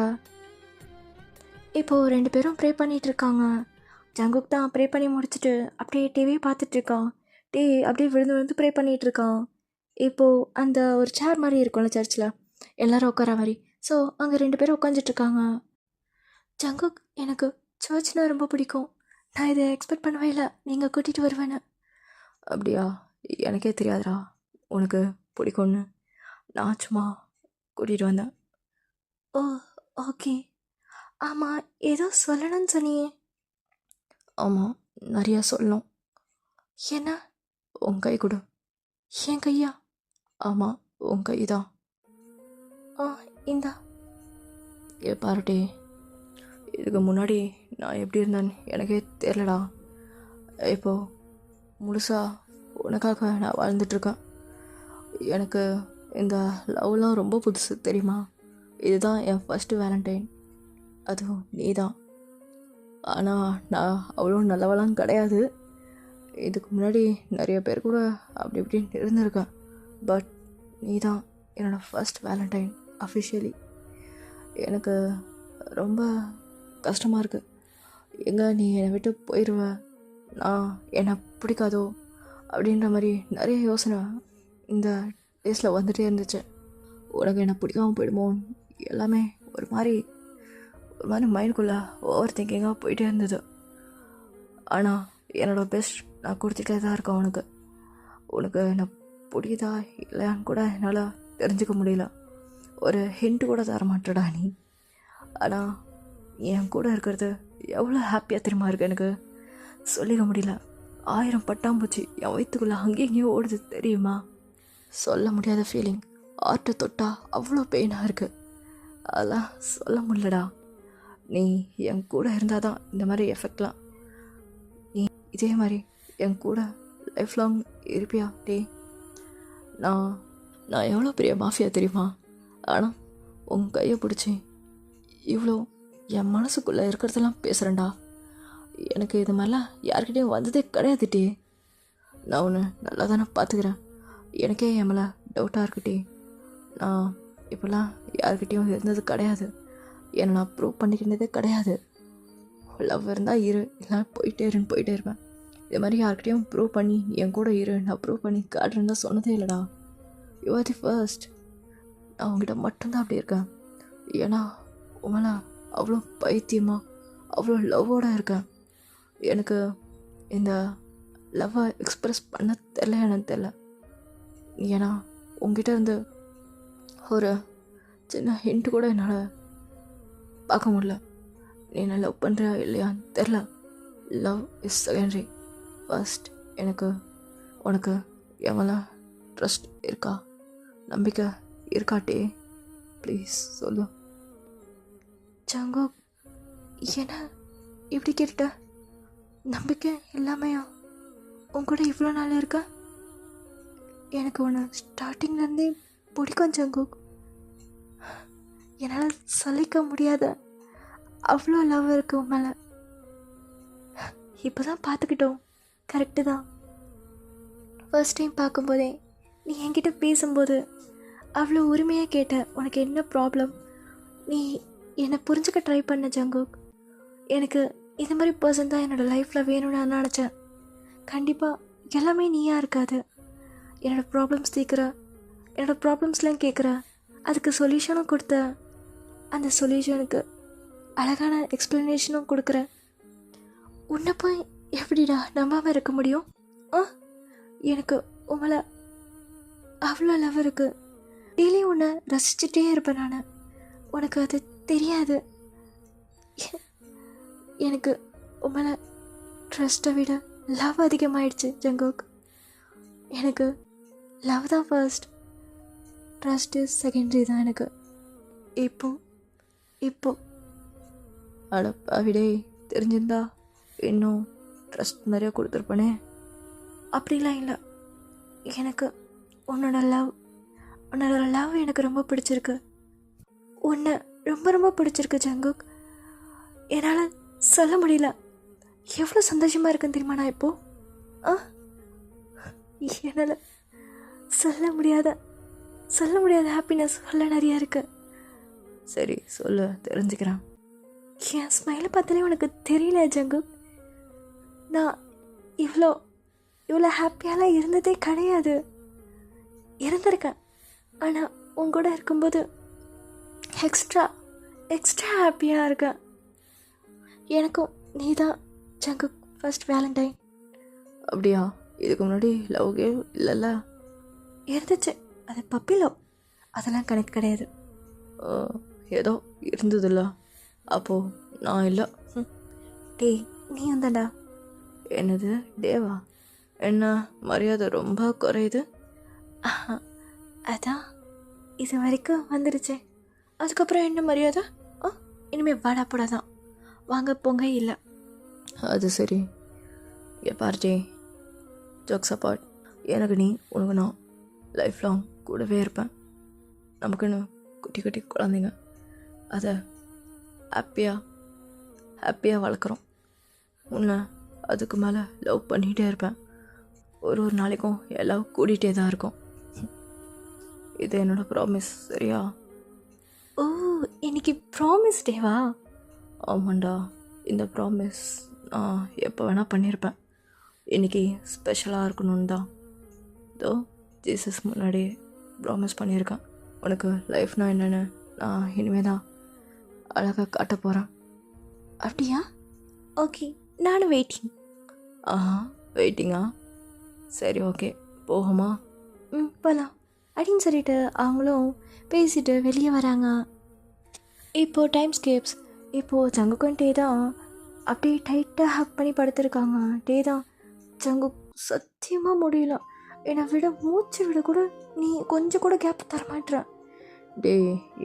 இப்போது 2 பேரும் ப்ரே பண்ணிகிட்ருக்காங்க. ஜங்குக் தான் ப்ரே பண்ணி முடிச்சுட்டு அப்படியே டிவியை பார்த்துட்ருக்கான். டே அப்படியே விழுந்து விழுந்து ப்ரே பண்ணிகிட்ருக்கான். இப்போது அந்த ஒரு சேர் மாதிரி இருக்கும்ல சர்ச்சில் எல்லோரும் உட்கார மாதிரி. ஸோ அங்கே 2 பேரும் உட்காந்துட்ருக்காங்க. ஜங்குக், எனக்கு சர்ச்னால் ரொம்ப பிடிக்கும். நான் இதை எக்ஸ்பெக்ட் பண்ணவே இல்லை நீங்கள் கூட்டிகிட்டு வருவேன்னு. அப்படியா? எனக்கே தெரியாதுடா உனக்கு பிடிக்கும்னு, நான் சும்மா கூட்டிகிட்டு வந்தேன். ஓ ஓகே. ஆமாம், ஏதோ சொல்லணும்னு சொன்னியே. ஆமாம், நிறையா சொல்லணும். என்ன? உன் கை கொடு. என் கையா? ஆமாம், உன் கை தான். ஆ, இந்தா. பாருட்டி, இதுக்கு முன்னாடி நான் எப்படி இருந்தேன்னு எனக்கே தெரிலடா. இப்போது முழுசாக உனக்காக நான் வாழ்ந்துட்டுருக்கேன். எனக்கு இந்த லவ்லாம் ரொம்ப புதுசு தெரியுமா? இதுதான் என் ஃபஸ்ட்டு வேலண்டைன். அதுவும் நீ தான். ஆனால் நான் அவ்வளோ நல்லவளாம் கிடையாது. இதுக்கு முன்னாடி நிறைய பேர் கூட அப்படி இப்படின்னு இருந்திருக்கேன். பட் நீ தான் என்னோடய ஃபஸ்ட் வேலண்டைன் அஃபிஷியலி. எனக்கு ரொம்ப கஷ்டமாக இருக்குது. எங்கே நீ என்னை விட்டு போயிடுவ, நான் என்னை பிடிக்காதோ அப்படின்ற மாதிரி நிறைய யோசனை இந்த டேஸில் வந்துகிட்டே இருந்துச்சு. உனக்கு என்னை பிடிக்காமல் போயிடுமோ எல்லாமே ஒரு மாதிரி மைண்டுக்குள்ளே ஓவர் திங்கிங்காக போயிட்டே இருந்தது. ஆனால் என்னோடய பெஸ்ட் நான் கொடுத்துட்டே தான் இருக்கேன் உனக்கு. உனக்கு என்னை பிடிக்குதா இல்லையான்னு கூட என்னால் தெரிஞ்சுக்க முடியல. ஒரு ஹிண்ட் கூட தர மாட்டேடா நீ. ஆனால் என் கூட இருக்கிறது எவ்வளோ ஹாப்பியாக தெரியுமா இருக்கு எனக்கு, சொல்லிக்க முடியல. 1000 பட்டாம்பூச்சி என் வயிற்றுக்குள்ளே அங்கேயும் இங்கேயும் ஓடுது தெரியுமா? சொல்ல முடியாத ஃபீலிங். ஆர்ட்டை தொட்டா அவ்வளோ பெயினாக இருக்குது. அதெல்லாம் சொல்ல முடியலடா. நீ என் கூட இருந்தால் தான் இந்த மாதிரி எஃபெக்ட்லாம். நீ இதே மாதிரி என் கூட லைஃப் லாங் இருப்பியா? நான் எவ்வளோ பெரிய மாஃபியா தெரியுமா? ஆனால் உன் கையை பிடிச்சி இவ்வளோ என் மனசுக்குள்ளே இருக்கிறதெல்லாம் பேசுகிறேன்டா. எனக்கு இது மாதிரிலாம் யார்கிட்டையும் வந்ததே கிடையாதுட்டே. நான் உன்னை நல்லா தானே பார்த்துக்கிறேன். எனக்கே என் மேலே டவுட்டாக இருக்குட்டே. நான் இப்போல்லாம் யார்கிட்டையும் இருந்தது கிடையாது. என்னை நான் ப்ரூவ் பண்ணிக்கிட்டதே கிடையாது. லவ் இருந்தால் இரு, இல்லை போயிட்டே இருப்பேன். இது மாதிரி யார்கிட்டையும் ப்ரூவ் பண்ணி என் கூட இரு, நான் ப்ரூவ் பண்ணி காட்டுறேன்னு தான் சொன்னதே இல்லைடா. You are the first. நான் உங்ககிட்ட மட்டும்தான் அப்படி இருக்கேன். ஏன்னா உங்களை அவ்வளோ பைத்தியமாக அவ்வளோ லவ்வோடு இருக்கேன். எனக்கு இந்த லவ்வை எக்ஸ்ப்ரெஸ் பண்ண தெரில, எனக்கு தெரில. ஏன்னா உங்ககிட்ட இருந்து ஒரு சின்ன ஹிண்ட் கூட என்னால் பார்க்க முடியல. நீ என்ன லவ் பண்ணுறியா இல்லையான்னு தெரில. Love is secondary. ஃபர்ஸ்ட் எனக்கு உனக்கு எவ்வளோ ட்ரஸ்ட் இருக்கா, நம்பிக்கை இருக்காட்டே? ப்ளீஸ் சொல்லு. ஜங்கோ, என்ன இப்படி கேட்டுட்ட? நம்பிக்கை இல்லாமையா உன் கூட இவ்வளோ நாள் இருக்க? எனக்கு உன்னை ஸ்டார்டிங்லேருந்தே பிடிக்கும் ஜங்கோக். என்னால் சொல்லிக்க முடியாத அவ்வளோ லவ் இருக்கு உன் மேலே. இப்போ தான் பார்த்துக்கிட்டோம், கரெக்டு தான். ஃபர்ஸ்ட் டைம் பார்க்கும்போதே நீ என்கிட்ட பேசும்போது அவ்வளோ உரிமையாக கேட்ட, உனக்கு என்ன ப்ராப்ளம், நீ என்னை புரிஞ்சுக்க ட்ரை பண்ண ஜங்கோக். எனக்கு இந்த மாதிரி பர்சன் தான் என்னோடய லைஃப்பில் வேணும்னு நான் நினச்சேன். கண்டிப்பாக எல்லாமே நீயா இருக்காது. என்னோடய ப்ராப்ளம்ஸ் தீர்க்குற, என்னோடய ப்ராப்ளம்ஸ்லாம் கேட்குற, அதுக்கு சொல்யூஷனும் கொடுத்த, அந்த சொல்யூஷனுக்கு அழகான எக்ஸ்ப்ளனேஷனும் கொடுக்குற. உன்னை போய் எப்படிடா நம்பாமல் இருக்க முடியும்? எனக்கு உங்களை அவ்வளோ லவ் இருக்கு. டெய்லி உன்னை ரசிச்சுட்டே இருப்பேன் நான். உனக்கு அது தெரியாது. எனக்கு உங்களை ட்ரஸ்ட்டை விட லவ் அதிகமாகிடுச்சு ஜங்கோக். எனக்கு லவ் தான் ஃபர்ஸ்ட், ட்ரஸ்ட்டு செகண்டரி தான் எனக்கு. இப்போ அடப்பாவிடே, தெரிஞ்சிருந்தா இன்னும் ட்ரஸ்ட் நிறையா கொடுத்துருப்பனே. அப்படிலாம் இல்லை. எனக்கு உன்னோட லவ் எனக்கு ரொம்ப பிடிச்சிருக்கு. உன்னை ரொம்ப ரொம்ப பிடிச்சிருக்கு ஜங்குக். என்னால் சொல்ல முடியல எவ்வளோ சந்தோஷமாக இருக்குன்னு தெரியுமா நான் இப்போது. என்னால் சொல்ல முடியாத ஹாப்பினஸ் சொல்ல நிறையா இருக்குது. சரி சொல்லு, தெரிஞ்சுக்கிறேன். என் ஸ்மைலை பார்த்தாலே உனக்கு தெரியல ஜங்குக், நான் இவ்வளோ ஹாப்பியாலாம் இருந்ததே கிடையாது. இருந்திருக்கேன், ஆனால் உன் கூட இருக்கும்போது எக்ஸ்ட்ரா ஹாப்பியாக இருக்கேன். எனக்கும் நீ தான் ஜங்குக் ஃபர்ஸ்ட் வேலண்டைன். அப்படியா? இதுக்கு முன்னாடி லவ் கேம் இல்லைல்ல? இருந்துச்சு, அது பப்பி லவ், அதெல்லாம் கணக்கு கிடையாது. ஏதோ இருந்ததில்ல. அப்போது நான் இல்லை. டேய், நீ வந்தாண்டா என்னது டேவா? என்ன மரியாதை ரொம்ப குறையுது? ஆஹா, அதான் இது வரைக்கும் வந்துடுச்சே, அதுக்கப்புறம் என்ன மரியாதை? இனிமேல் வாடா போடா தான், வாங்க போங்க இல்லை. அது சரி. பார்ட்டி ஜோக்ஸ் அப்பார்ட், எனக்கு நீ உனக்கு நான் லைஃப் லாங் கூடவே இருப்பேன். நமக்குன்னு குட்டி குட்டி குழந்தைங்க, அதை ஹாப்பியாக வளர்க்குறோம். உன்னை அதுக்கு மேலே லவ் பண்ணிகிட்டே இருப்பேன். ஒரு நாளைக்கும் எல்லாம் கூட்டிகிட்டே தான் இருக்கும். இது என்னோட ப்ராமிஸ், சரியா? ஓ, இன்னைக்கு ப்ராமிஸ் டேவா? ஆமாண்டா, இந்த ப்ராமிஸ் நான் எப்போ வேணால் பண்ணியிருப்பேன். இன்றைக்கி ஸ்பெஷலாக இருக்கணும்னு தான் இதோ ஜீசஸ் முன்னாடி ப்ராமிஸ் பண்ணியிருக்கேன். உனக்கு லைஃப்னா என்னென்னு நான் இனிமேல் தான் அழகாக காட்ட போகிறேன். அப்படியா? ஓகே, நானும் வெயிட்டிங். வெயிட்டிங்கா? சரி, ஓகே, போகுமா? போகலாம் அப்படின்னு சொல்லிட்டு அவங்களும் பேசிட்டு வெளியே வராங்க. இப்போது டைம் ஸ்கேப்ஸ். இப்போது ஜங்குக்கும் டே தான் அப்படியே டைட்டாக ஹக் பண்ணி படுத்துருக்காங்க. டே தான், ஜங்கு சத்தியமாக முடியல, என்னை விட மூச்சு விட கூட நீ கொஞ்சம் கூட கேப் தர மாட்டேற. டே,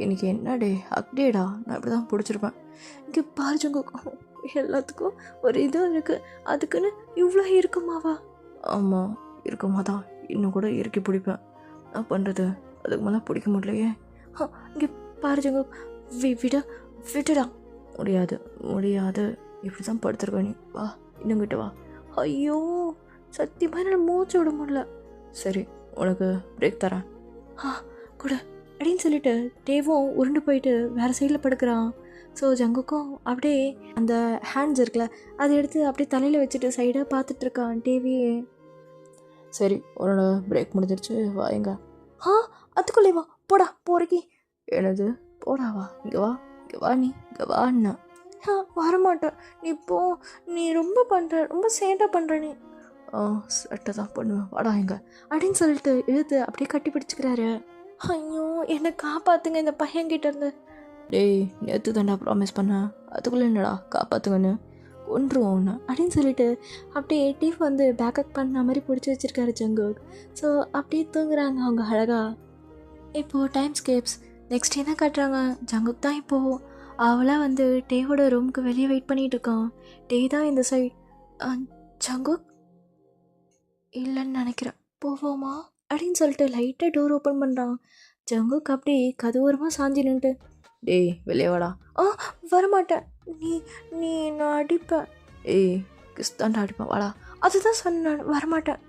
இன்னைக்கு என்ன டே? டேடா, நான் இப்படி தான் பிடிச்சிருப்பேன். இங்கே பாரு ஜங்கு, எல்லாத்துக்கும் ஒரு இதுவும் இருக்குது, அதுக்குன்னு இவ்வளோ இருக்குமாவா? ஆமாம், இருக்குமா தான். இன்னும் கூட இறுக்கி பிடிப்பேன். நான் பண்ணுறது அதுக்கு மேலே பிடிக்க முடியலையே. இங்கே பாரு ஜங்கு, விட்டுடா. முடியாது, இப்படி தான் படுத்துருக்க நீ. வா, இன்னுங்கிட்ட வா. ஐயோ, சத்தியமாக என்னால் மூச்சு விட முடியல. சரி, உனக்கு பிரேக் தரேன். கொடு அப்படின்னு சொல்லிட்டு டேவும் உருண்டு போயிட்டு வேறு சைடில் படுக்கிறான். ஸோ ஜங்குக்கும் அப்படியே அந்த ஹேண்ட்ஸ் இருக்குல்ல, அதை எடுத்து அப்படியே தலையில் வச்சுட்டு சைடாக பார்த்துட்ருக்கான் டேவியே. சரி, உன்னோட பிரேக் முடிஞ்சிருச்சு, வா. எங்க? அதுக்குள்ளே வா, போடா போறக்கி. எனது போடாவா? இங்கே வா, இங்கே வா, நீ இங்கே வான்னா. வரமாட்டேன், நீ போ, நீ ரொம்ப சேட்டை பண்ணுற நீ. சேட்டை தான் பண்ணுவேன், வாடா எங்க அப்படின்னு சொல்லிட்டு இழுத்து அப்படியே கட்டி பிடிச்சிக்கிறாரு. ஐயோ, என்னை காப்பாற்றுங்க இந்த பையன்கிட்ட இருந்து. டேய், நேற்று தாண்டா ப்ராமிஸ் பண்ணேன், அதுக்குள்ளே என்னடா காப்பாற்றுங்கன்னு ஒன்றும் ஒன்று அப்படின்னு சொல்லிட்டு அப்படியே டீஃப் வந்து பேக்கப் பண்ண மாதிரி பிடிச்சி வச்சிருக்காரு ஜங்கு. ஸோ அப்படியே தூங்குறாங்க அவங்க அழகா. இப்போது டைம் ஸ்கேப்ஸ். நெக்ஸ்ட் என்ன காட்டுறாங்க, ஜங்குக்கு தான் இப்போது அவளாக வந்து டேவோட ரூமுக்கு வெளியே வெயிட் பண்ணிகிட்டு இருக்கான். டே தான் இந்த சைட். ஜங்குக் இல்லைன்னு நினைக்கிறேன், போவோமா அப்படின்னு சொல்லிட்டு லைட்டாக டோர் ஓப்பன் பண்ணுறான். ஜங்குக் அப்படியே கதோரமாக சாஞ்சி நின்ட்டு, டேய் வெளியே வாடா. வரமாட்டேன், நீ நான் அடிப்பேன். கிறிஸ்தாண்டா அடிப்பேன், வாடா. அதுதான் சொன்னேன், வரமாட்டேன்.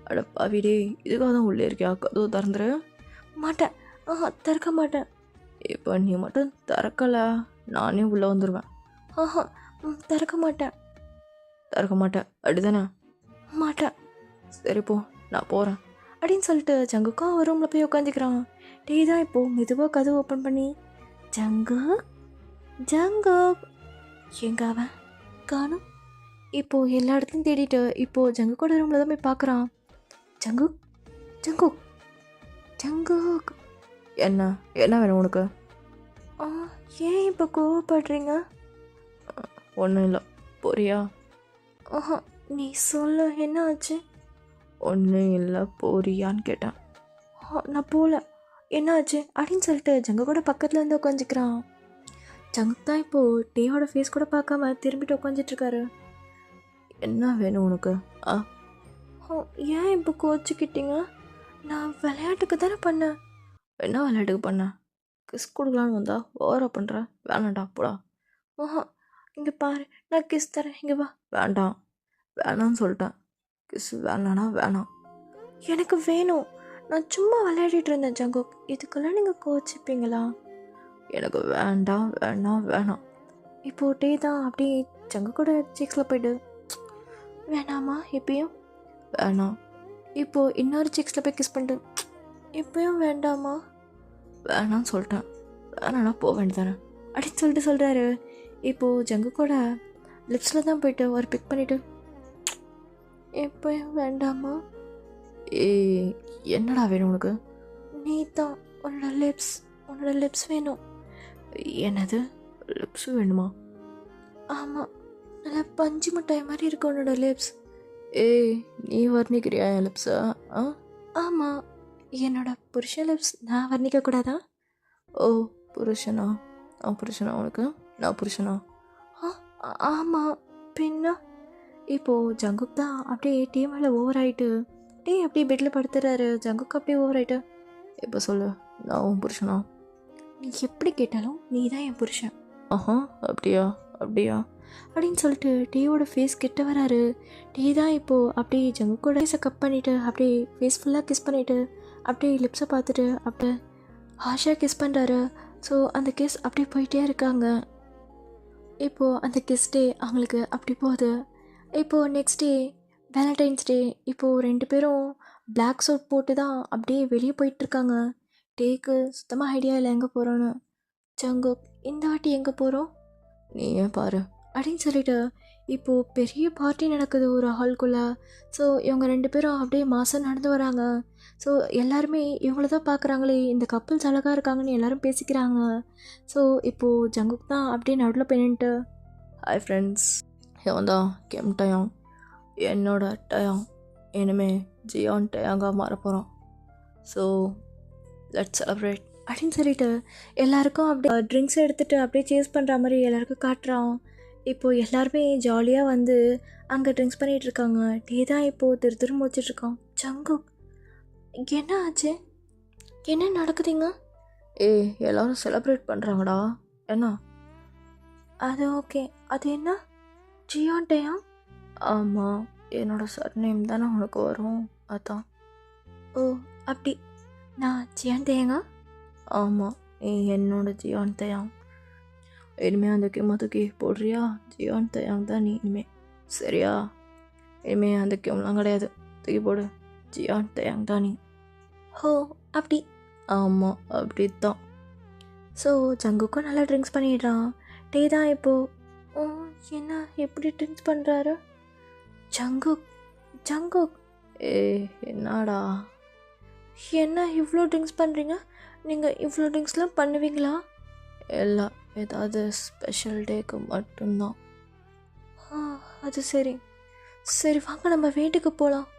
அடப்பாவி டே, இதுக்காக தான் உள்ளே இருக்கியா? கதவு திறந்துரு. மாட்டேன், திறக்க மாட்டேன். இப்போ நீ மட்டும் திறக்கலை, நானே உள்ளே வந்துடுவேன். திறக்க மாட்டேன். அப்படிதானே? மாட்டேன். சரி போ, நான் போகிறேன் அப்படின்னு சொல்லிட்டு ஜங்குக்கும் அவன் ரூமில் போய் உட்காந்துக்கிறான். டே தான் இப்போது மெதுவாக கதவு ஓப்பன் பண்ணி, ஜங்கு எங்க அவன் காணும். இப்போது எல்லா இடத்துலையும் தேடிட்டு இப்போது ஜங்கு கூட ரூமில் தான் போய் பார்க்குறான். ஜங்கு என்ன வேணும் உனக்கு? ஏன் இப்போ கோவப்படுறீங்க? ஒன்றும் இல்லை, போறியா? நீ சொல்ல, என்ன ஆச்சு? ஒன்றும் இல்லை, போறியான்னு கேட்டேன். நான் போகல, என்ன ஆச்சு அப்படின்னு சொல்லிட்டு ஜங்கு கூட பக்கத்தில் வந்து உட்காந்துக்கிறான். ஜங்கு தான் இப்போது டேயோட ஃபேஸ் கூட பார்க்காம திரும்பிட்டு உட்காந்துட்ருக்காரு. என்ன வேணும் உனக்கு? ஏன் இப்போ கோச்சிக்கிட்டீங்க? நான் விளையாட்டுக்கு தானே பண்ணேன். என்ன விளையாட்டுக்கு பண்ண? கிஸ் கொடுக்கலான்னு வந்தா ஓவரா பண்ணுற? வேணாண்டா, போடா. இங்கே பாரு, நான் கிஸ் தரேன், இங்கே வா. வேணான்னு சொல்லிட்டேன். கிஸ் வேணானா வேணாம். எனக்கு வேணும், நான் சும்மா விளையாடிட்டு இருந்தேன் ஜங்குக், இதுக்கெல்லாம் நீங்கள் கோச்சிப்பீங்களா? எனக்கு வேண்டாம். இப்போது டே தான் அப்படியே ஜங்கு கூட சிக்ஸில் போய்ட்டு, வேணாமா இப்பயும்? வேணாம். இப்போது இன்னொரு சிக்ஸில் போய் கிஸ் பண்ணிட்டு, இப்பயும் வேண்டாமா? வேணான்னு சொல்லிட்டேன். வேணாண்ணா போக வேண்டியதானே அப்படின்னு சொல்லிட்டு சொல்கிறாரு. இப்போது ஜங்கு கூட லிப்ஸில் தான் போயிட்டு ஒரு பிக் பண்ணிவிட்டு, எப்பயும் வேண்டாமா? என்னடா வேணும் உனக்கு? நீ தான், உன்னோட லிப்ஸ் வேணும். என்னது, லிப்ஸு வேணுமா? ஆமாம், நல்லா பஞ்சு மிட்டாய் மாதிரி இருக்கு உன்னோட லிப்ஸ். ஏய், நீ வர்ணிக்கிறியா என் லிப்ஸை? ஆ ஆமாம், என்னோட புருஷன் லிப்ஸ் நான் வர்ணிக்கக்கூடாதா? ஓ, புருஷனா? புருஷனா உனக்கு? நான் புருஷனா? ஆமாம், பின்ன இப்போது ஜங்குக் தான் அப்படியே டீ மேலே ஓவர் ஆகிட்டு டீ அப்படியே பெட்டில் படுத்துறாரு. ஜங்குக் அப்படியே ஓவர் ஆகிட்டு, இப்போ சொல்லு, நான் உன் புருஷனா? நீ எப்படி கேட்டாலும் நீ தான் என் புருஷன் ஆஹா, அப்படியா? அப்படியா? அப்படின்னு சொல்லிட்டு டீயோட ஃபேஸ் கிட்ட வராரு. டீ தான் இப்போது அப்படியே ஜங்குக்கோட ஃபேஸை கப் பண்ணிவிட்டு அப்படியே ஃபேஸ் ஃபுல்லாக கிஸ் பண்ணிவிட்டு அப்படியே லிப்ஸை பார்த்துட்டு அப்படியே ஹாஷாக கிஸ் பண்ணுறாரு. ஸோ அந்த கிஸ் அப்படியே போயிட்டே இருக்காங்க. இப்போது அந்த கிஸ் டே அவங்களுக்கு அப்படி போகுது. இப்போது நெக்ஸ்ட் டே வேலண்டைன்ஸ் டே. இப்போது 2 பேரும் பிளாக் சூட் போட்டு தான் அப்படியே வெளியே போயிட்டுருக்காங்க. டேக்கு சுத்தமாக ஐடியா இல்லை எங்கே போகிறோன்னு. ஜங்குக், இந்த வாட்டி எங்கே போகிறோம் நீ ஏன் பாரு அப்படின்னு சொல்லிட்டு இப்போது பெரிய பார்ட்டி நடக்குது ஒரு ஹால்குள்ளே. ஸோ இவங்க 2 பேரும் அப்படியே மாதம் நடந்து வராங்க. ஸோ எல்லாருமே இவங்கள தான் பார்க்குறாங்களே, இந்த கப்புள்ஸ் அழகாக இருக்காங்கன்னு எல்லாரும் பேசிக்கிறாங்க. ஸோ இப்போது ஜங்குக் தான் அப்படியே நடுவில் போய் நின்னுட்டு, ஹாய் ஃப்ரெண்ட்ஸ், இவன் தான் கெம் டயாங், என்னோட டயாங். இனிமேல் ஜியான் டயாங்காக மாற போகிறோம். ஸோ லெட்ஸ் செலிப்ரேட் அப்படின்னு சொல்லிட்டு எல்லாருக்கும் அப்படியே ட்ரிங்க்ஸ் எடுத்துகிட்டு அப்படியே சேஸ் பண்ணுற மாதிரி எல்லாருக்கும் காட்டுறான். இப்போது எல்லாருமே ஜாலியாக வந்து அங்கே ட்ரிங்க்ஸ் பண்ணிகிட்டு இருக்காங்க. டீ தான் இப்போது திரு முடிச்சிட்ருக்கான். ஜங்குக், என்ன ஆச்சு, என்ன நடக்குதுங்க? ஏய், எல்லாரும் செலிப்ரேட் பண்ணுறாங்கடா. என்ன? அது ஓகே, அது என்ன ஜியான் டயாங்? ஆமாம், என்னோட சர்நேம் தானே உனக்கு வரும், அதான். ஓ அப்படி, நான் ஜியான் டயாங்கா? ஆமாம், நீ என்னோட ஜியான் தயாங். இனிமேல் அந்த கெம்மை தூக்கி போடுறியா? ஜியான் தயாங் தான் நீ இனிமேல், சரியா? இனிமேல் அந்த கெம்லாம் கிடையாது, தூக்கி போடு. ஜியான் தயாங் தான் நீ. ஹோ அப்படி. ஆமாம், அப்படி தான். ஸோ ஜங்குக்கும் நல்லா ட்ரிங்க்ஸ் பண்ணிடுறான். டே தான் இப்போது, ஓ என்ன எப்படி ட்ரிங்க்ஸ் பண்ணுறாரு? ஜங்குக், ஜங்குக், ஏய், என்னடா? என்ன இவ்வளோ ட்ரிங்க்ஸ் பண்ணுறீங்க? நீங்கள் இவ்வளோ ட்ரிங்க்ஸ்லாம் பண்ணுவீங்களா? எல்லாம் ஏதாவது ஸ்பெஷல் டேக்கு மட்டும்தான். அது சரி, சரி வாங்க நம்ம வீட்டுக்கு போகலாம்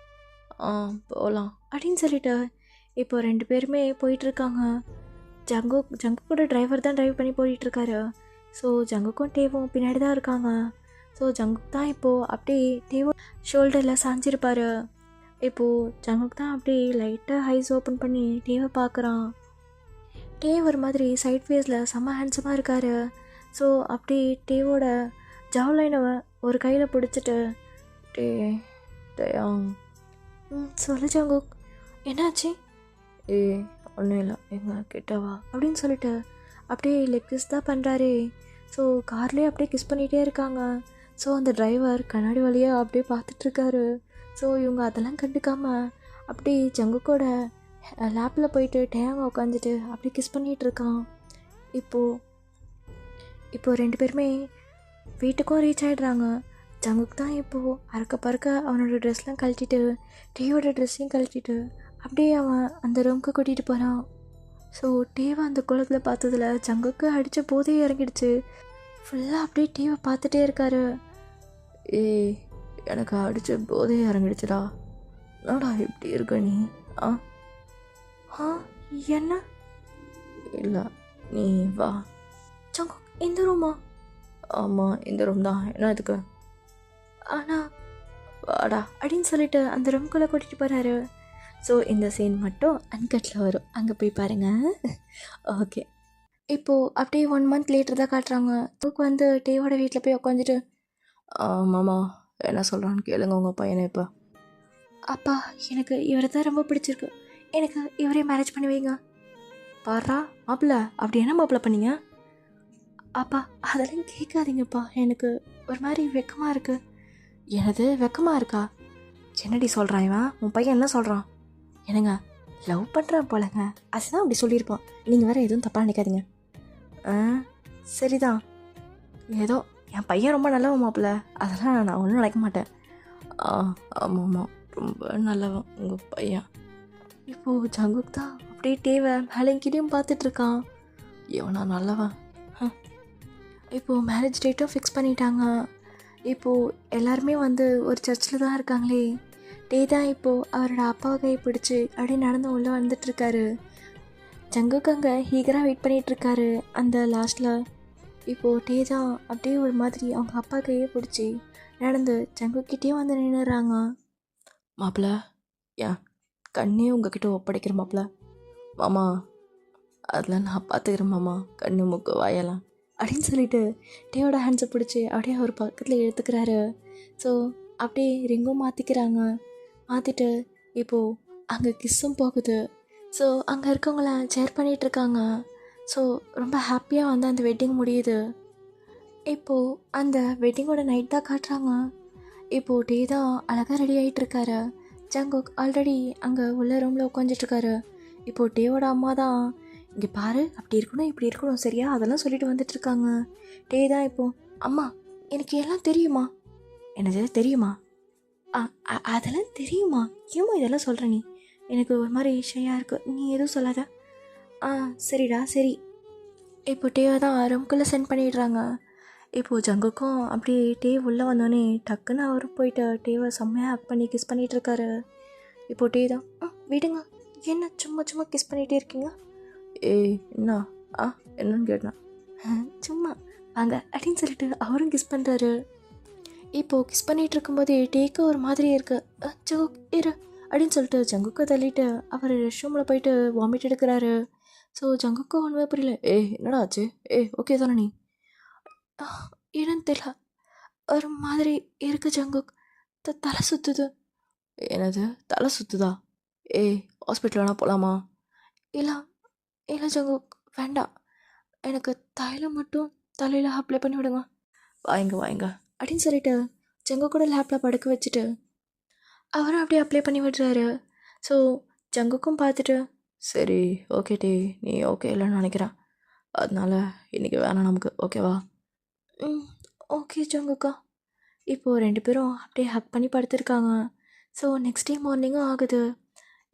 போகலாம் அப்படின்னு சொல்லிட்டு இப்போ 2 பேருமே போயிட்டுருக்காங்க. ஜங்குக்கோட டிரைவர் தான் டிரைவ் பண்ணி போயிட்டுருக்காரு. ஸோ ஜங்குக்கும் டேவும் பின்னாடி தான் இருக்காங்க. ஸோ ஜங்குக் தான் இப்போது அப்படியே டேவோ ஷோல்டரில் சாஞ்சிருப்பார். இப்போது ஜங்குக் தான் அப்படியே லைட்டாக ஐஸ் ஓப்பன் பண்ணி டேவை பார்க்குறான். டே ஒரு மாதிரி சைட் ஃபேஸில் செம்ம ஹேண்ட்ஸமாக இருக்கார். ஸோ அப்படியே டேவோட ஜவ்லைனை ஒரு கையில் பிடிச்சிட்டு, டே டயாங். சொல்லு ஜங்குக், என்னாச்சு? ஏய், ஒன்றும் இல்லை, எங்க கிட்டவா அப்படின்னு சொல்லிட்டு அப்படியே லெக் கிஸ் தான் பண்ணுறாரு. ஸோ கார்லேயே அப்படியே கிஸ் பண்ணிகிட்டே இருக்காங்க. ஸோ அந்த டிரைவர் கண்ணாடி வழியாக அப்படியே பார்த்துட்ருக்காரு. ஸோ இவங்க அதெல்லாம் கண்டுக்காமல் அப்படியே ஜங்குக்கோட லேப்பில் போயிட்டு டேங்க உட்காந்துட்டு அப்படியே கிஸ் பண்ணிகிட்ருக்கான். இப்போது 2 பேருமே வீட்டுக்கும் ரீச் ஆகிடுறாங்க. ஜங்குக் தான் இப்போது அறக்க பறக்க அவனோட ட்ரெஸ்லாம் கழட்டிட்டு டேயோட ட்ரெஸ்ஸையும் கழட்டிட்டு அப்படியே அவன் அந்த ரூமுக்கு கூட்டிகிட்டு போகிறான். ஸோ டேவை அந்த குளத்தில் பார்த்ததில் ஜங்குக்கு அடித்த போதே இறங்கிடுச்சு. ஃபுல்லாக அப்படியே டேவை பார்த்துட்டே இருக்காரு. ஏய், எனக்கு அடித்த போதே இறங்கிடுச்சுடா. என்னடா இப்படி இருக்க நீ? என்ன? இல்லை, நீ வா. ஜங்குக், இந்த ரூமா? ஆமாம், இந்த ரூம் தான். என்ன இதுக்கு? ஆனால் வாடா அப்படின்னு சொல்லிட்டு அந்த ரூம்குள்ளே கூட்டிகிட்டு போகிறாரு. ஸோ இந்த சீன் மட்டும் அன்கட்டில் வரும், அங்கே போய் பாருங்கள். ஓகே, இப்போது அப்படியே 1 மந்த் லேட்டர் தான் காட்டுறாங்க. தூக்கு வந்து டேவோட வீட்டில் போய் உட்காந்துட்டு, மாமா என்ன சொல்கிறான்னு கேளுங்க உங்கள் பையனை. இப்போ அப்பா எனக்கு இவரை தான் ரொம்ப பிடிச்சிருக்கு, எனக்கு இவரே மேரேஜ் பண்ணி வைங்க. பாரா மாப்பிள்ள, அப்படி என்ன மாப்பிள்ள பண்ணீங்க? அப்பா அதெல்லாம் கேட்காதீங்கப்பா, எனக்கு ஒரு மாதிரி வெக்கமாக இருக்குது. எனது வெக்கமாக இருக்கா? என்னடி சொல்கிறான் இவன்? உன் பையன் என்ன சொல்கிறான்? என்னங்க, லவ் பண்ணுறான் போலங்க, அதுதான் அப்படி சொல்லியிருப்பான். நீங்கள் வேறு எதுவும் தப்பாக நினைக்காதீங்க. சரிதான், ஏதோ என் பையன் ரொம்ப நல்லவன் மாப்பிள்ள, அதெல்லாம் நான் ஒன்றும் நினைக்க மாட்டேன். ஆமாம்மா, ரொம்ப நல்லவன் உங்கள் பையன். இப்போது ஜங்குக் தான் அப்படியே டேவை மேலேங்கிட்டையும் பார்த்துட்ருக்கான். இவனா நல்லவன்? இப்போது மேரேஜ் டேட்டும் ஃபிக்ஸ் பண்ணிட்டாங்க. இப்போது எல்லாருமே வந்து ஒரு சர்ச்சில் தான் இருக்காங்களே. டே தான் இப்போது அவரோட அப்பாவை கை பிடிச்சி அப்படியே நடந்து உள்ளே வந்துட்டுருக்காரு. ஜங்குக்கு அங்கே ஹீகராக வெயிட் பண்ணிகிட்ருக்காரு அந்த லாஸ்ட்டில். இப்போது டே தான் அப்படியே ஒரு மாதிரி அவங்க அப்பா கையை பிடிச்சி நடந்து ஜங்குக்கிட்டே வந்து நின்றுறாங்க. மாப்பிள்ள ஏன் கண்ணே உங்ககிட்ட ஒப்படைக்கிற மாப்பிள்ள. மாமா அதெல்லாம் நான் பார்த்துக்கிறேன் மாமா, கண்ணு மூக்கு வாயெல்லாம் அப்படின்னு சொல்லிட்டு டேயோட ஹேண்ட்ஸை பிடிச்சி அப்படியே அவர் பக்கத்தில் எடுத்துக்கிறாரு. ஸோ அப்படியே ரிங்கும் மாற்றிக்கிறாங்க. மாற்றிட்டு இப்போது அங்கே கிஸ்ஸும் போகுது. ஸோ அங்கே இருக்கவங்களாம் சேர் பண்ணிகிட்ருக்காங்க. ஸோ ரொம்ப ஹாப்பியாக வந்து அந்த வெட்டிங் முடியுது. இப்போது அந்த வெட்டிங்கோட நைட் தான் காட்டுறாங்க. இப்போது டே தான் அழகாக ரெடி ஆகிட்டுருக்காரு. ஜங்குக் ஆல்ரெடி அங்கே உள்ள ரூமில் உட்காந்துட்ருக்காரு. இப்போது டேவோட அம்மா தான் இங்கே பாரு அப்படி இருக்கணும் இப்படி இருக்கணும் சரியா அதெல்லாம் சொல்லிட்டு வந்துட்டுருக்காங்க. டே தான் இப்போது அம்மா எனக்கு எல்லாம் தெரியுமா. எனக்கு தெரியுமா? அதெல்லாம் தெரியுமா? ஏமா இதெல்லாம் சொல்கிற நீ? எனக்கு ஒரு மாதிரி ஷையாக இருக்குது, நீ எதுவும் சொல்லாத. சரிடா சரி. இப்போ டேவை தான் ரூம்குள்ளே சென்ட் பண்ணிடுறாங்க. இப்போது ஜங்குக்கும் அப்படியே டே உள்ளே வந்தோடனே டக்குன்னு அவர் போயிட்டு டேவை செம்மையாக ஹக் பண்ணி கிஸ் பண்ணிகிட்ருக்காரு. இப்போது டே தான் விடுங்க, என்ன சும்மா சும்மா கிஸ் பண்ணிகிட்டே இருக்கீங்க? என்ன என்னன்னு கேட்டேன். சும்மா வாங்க அப்படின்னு சொல்லிட்டு அவரும் கிஸ் பண்ணுறாரு. இப்போது கிஸ் பண்ணிகிட்டு இருக்கும்போது டேக்கு ஒரு மாதிரி இருக்குது. ஜங்குக் இரு அப்படின்னு சொல்லிட்டு ஜங்குக்கை தள்ளிட்டு அவர் ரெஸ்ட் ரூமில் போயிட்டு வாமிட் எடுக்கிறாரு. ஸோ ஜங்குக்கும் ஒன்றுமே புரியல. என்னடா ஆச்சு? ஓகே தானே நீ? என்னன்னு தெரியல, ஒரு மாதிரி இருக்கு ஜங்குக், தலை சுற்றுது. என்னது தலை சுற்றுதா? ஹாஸ்பிட்டல் வேணா போகலாமா? இல்லை இல்லை ஜங்குக் வேண்டாம், எனக்கு தைலம் மட்டும் தலையில் அப்ளை பண்ணி விடுங்க. வாங்க அப்படின்னு சொல்லிட்டு ஜங்குக் கூட லேப்பில் படுக்க வச்சுட்டு அவரும் அப்படியே அப்ளை பண்ணி விடுறாரு. ஸோ ஜங்குக்கும் பார்த்துட்டு சரி ஓகே டே, நீ ஓகே இல்லைன்னு நினைக்கிறேன், அதனால இன்றைக்கி வேணாம் நமக்கு, ஓகேவா? ஓகே ஜங்குக்கா. இப்போது 2 பேரும் அப்படியே ஹக் பண்ணி படுத்துருக்காங்க. ஸோ நெக்ஸ்ட் டே மார்னிங்கும் ஆகுது.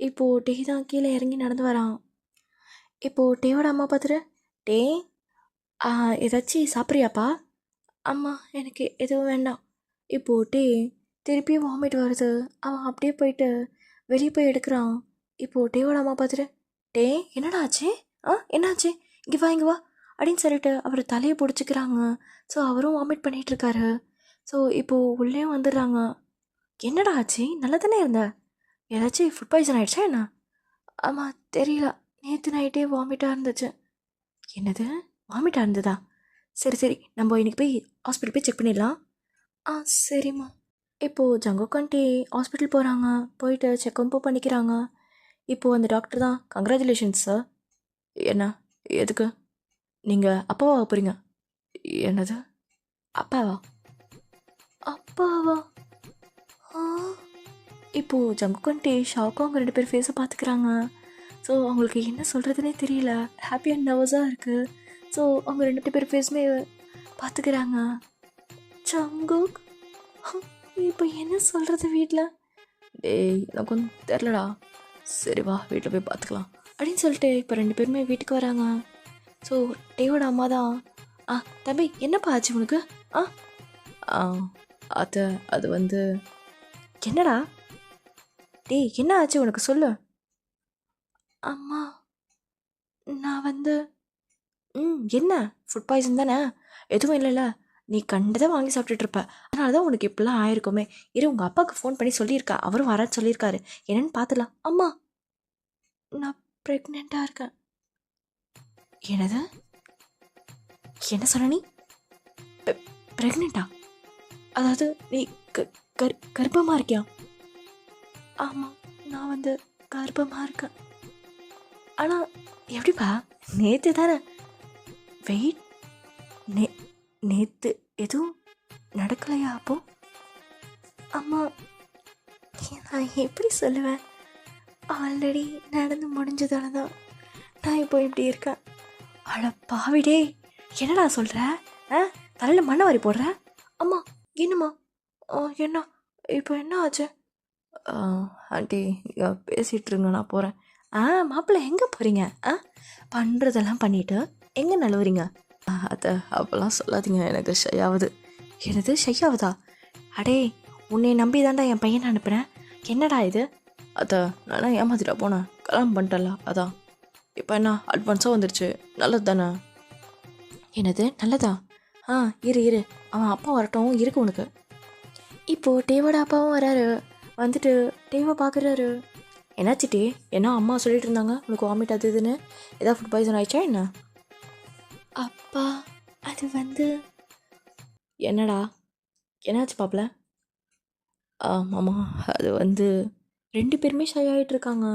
இப்போது டே தான் கீழே இறங்கி நடந்து வரான். இப்போது டேவோட அம்மா பார்த்துட்டு டே ஏதாச்சும் சாப்பிட்றியாப்பா? அம்மா எனக்கு எதுவும் வேண்டாம். இப்போது டே திருப்பியும் வாமிட் வருது. அவன் அப்படியே போயிட்டு வெளியே போய் எடுக்கிறான். இப்போது டேவோட அம்மா பார்த்துட்டு டே என்னடா ஆச்சு? என்னாச்சு? இங்கே வா அப்படின்னு சொல்லிட்டு அவர் தலையை பிடிச்சிக்கிறாங்க. ஸோ அவரும் வாமிட் பண்ணிகிட்ருக்காரு. ஸோ இப்போது உள்ளே வந்துடுறாங்க. என்னடா ஆச்சு? நல்லா தானே இருந்த, ஏதாச்சும் ஃபுட் பாய்சன் ஆகிடுச்சா என்ன? ஆமாம் தெரியல, நேற்று நைட்டே வாமிட்டாக இருந்துச்சு. என்னது வாமிட்டாக இருந்ததா? சரி நம்ம இன்றைக்கி போய் ஹாஸ்பிட்டல் போய் செக் பண்ணிடலாம். சரிம்மா. இப்போது ஜங்குக்கான்ட்டி ஹாஸ்பிட்டல் போகிறாங்க. போயிட்டு செக்கப்பும் பண்ணிக்கிறாங்க. இப்போது அந்த டாக்டர் தான் கங்க்ராச்சுலேஷன்ஸ் சார். என்ன எதுக்கு? நீங்கள் அப்பாவா போகிறீங்க? என்னது அப்பாவா? இப்போது ஜங்குக்கான்ட்டி ஷாக்காக அவங்க 2 பேர் ஃபேஸை பார்த்துக்கிறாங்க. ஸோ அவங்களுக்கு என்ன சொல்கிறதுனே தெரியல, ஹாப்பி அண்ட் நர்வஸாக இருக்குது. ஸோ அவங்க 2 பேர் ஃபேஸுமே பார்த்துக்கிறாங்க. ஜங்குக் இப்போ என்ன சொல்கிறது வீட்டில்? எனக்கு ஒன்றும் தெரிலடா, சரி வா வீட்டில் போய் பார்த்துக்கலாம் அப்படின்னு சொல்லிட்டு இப்போ 2 பேருமே வீட்டுக்கு வராங்க. ஸோ டேவோட அம்மா தான் தம்பி என்னப்பா ஆச்சு உனக்கு? அது வந்து என்னடா என்ன ஆச்சு உனக்கு சொல்லு. அம்மா நான் வந்து என்ன ஃபுட் பாய்சன் தானே, எதுவும் இல்லைல்ல, நீ கண்டதை வாங்கி சாப்பிட்டுட்ருப்ப, அதனால தான் உனக்கு இப்படிலாம் ஆயிருக்குமே. உங்கள் அப்பாவுக்கு ஃபோன் பண்ணி சொல்லியிருக்கா, அவரும் வரான்னு சொல்லியிருக்காரு, என்னன்னு பார்த்துலாம். அம்மா நான் ப்ரெக்னெண்ட்டாக இருக்கேன். என்னது? என்ன சொல்ல நீ? ப்ரெக்னெண்ட்டா? அதாவது நீ கர்ப்பமாக இருக்கியா? ஆமாம் நான் வந்து கர்ப்பமாக இருக்கேன். ஆனால் எப்படிப்பா? நேற்று தானே வெயிட் நேற்று எதுவும் நடக்கலையா அப்போ? அம்மா நான் எப்படி சொல்லுவேன், ஆல்ரெடி நடந்து முடிஞ்சதால தான் நான் இப்போ இப்படி இருக்கேன். அட பாவிடே, என்னடா சொல்கிற? தலையில் மண்ணை வாரி போடுற? அம்மா என்னம்மா என்ன இப்போ என்ன ஆச்சு? ஆண்டி நீங்கள் பேசிகிட்டு இருங்க, நான் போகிறேன். மாப்பிள்ளை எங்கே போகிறீங்க? பண்ணுறதெல்லாம் பண்ணிவிட்டு எங்கே நழுவுறீங்க? அதை அப்போல்லாம் சொல்லாதீங்க, எனக்கு ஷையாவது. எனது ஷையாவதா? அடே, உன்னை நம்பி தான்டா என் பையனை அனுப்புகிறேன். என்னடா இது? அதான் நானும் ஏமாத்திட்டா போனேன், கல்யாணம் பண்ணிட்டல. அதான் இப்போ என்ன அட்வான்ஸாக வந்துடுச்சு, நல்லது தானே? என்னது நல்லதா? இரு அவன் அப்பா வரட்டும் இருக்கு உனக்கு. இப்போது டேவோட அப்பாவும் வராரு. வந்துட்டு டேவை பார்க்குறாரு. என்னாச்சு டே? ஏன்னா அம்மா சொல்லிட்டு இருந்தாங்க உனக்கு வாமிட் அது இதுன்னு. ஏதாவது ஃபுட் பாய்சன் ஆயிடுச்சா என்ன? அப்பா அது வந்து... என்னடா என்னாச்சு பாப்பல? மாமா அது வந்து 2 பேருமே ஷை ஆகிட்டு இருக்காங்க.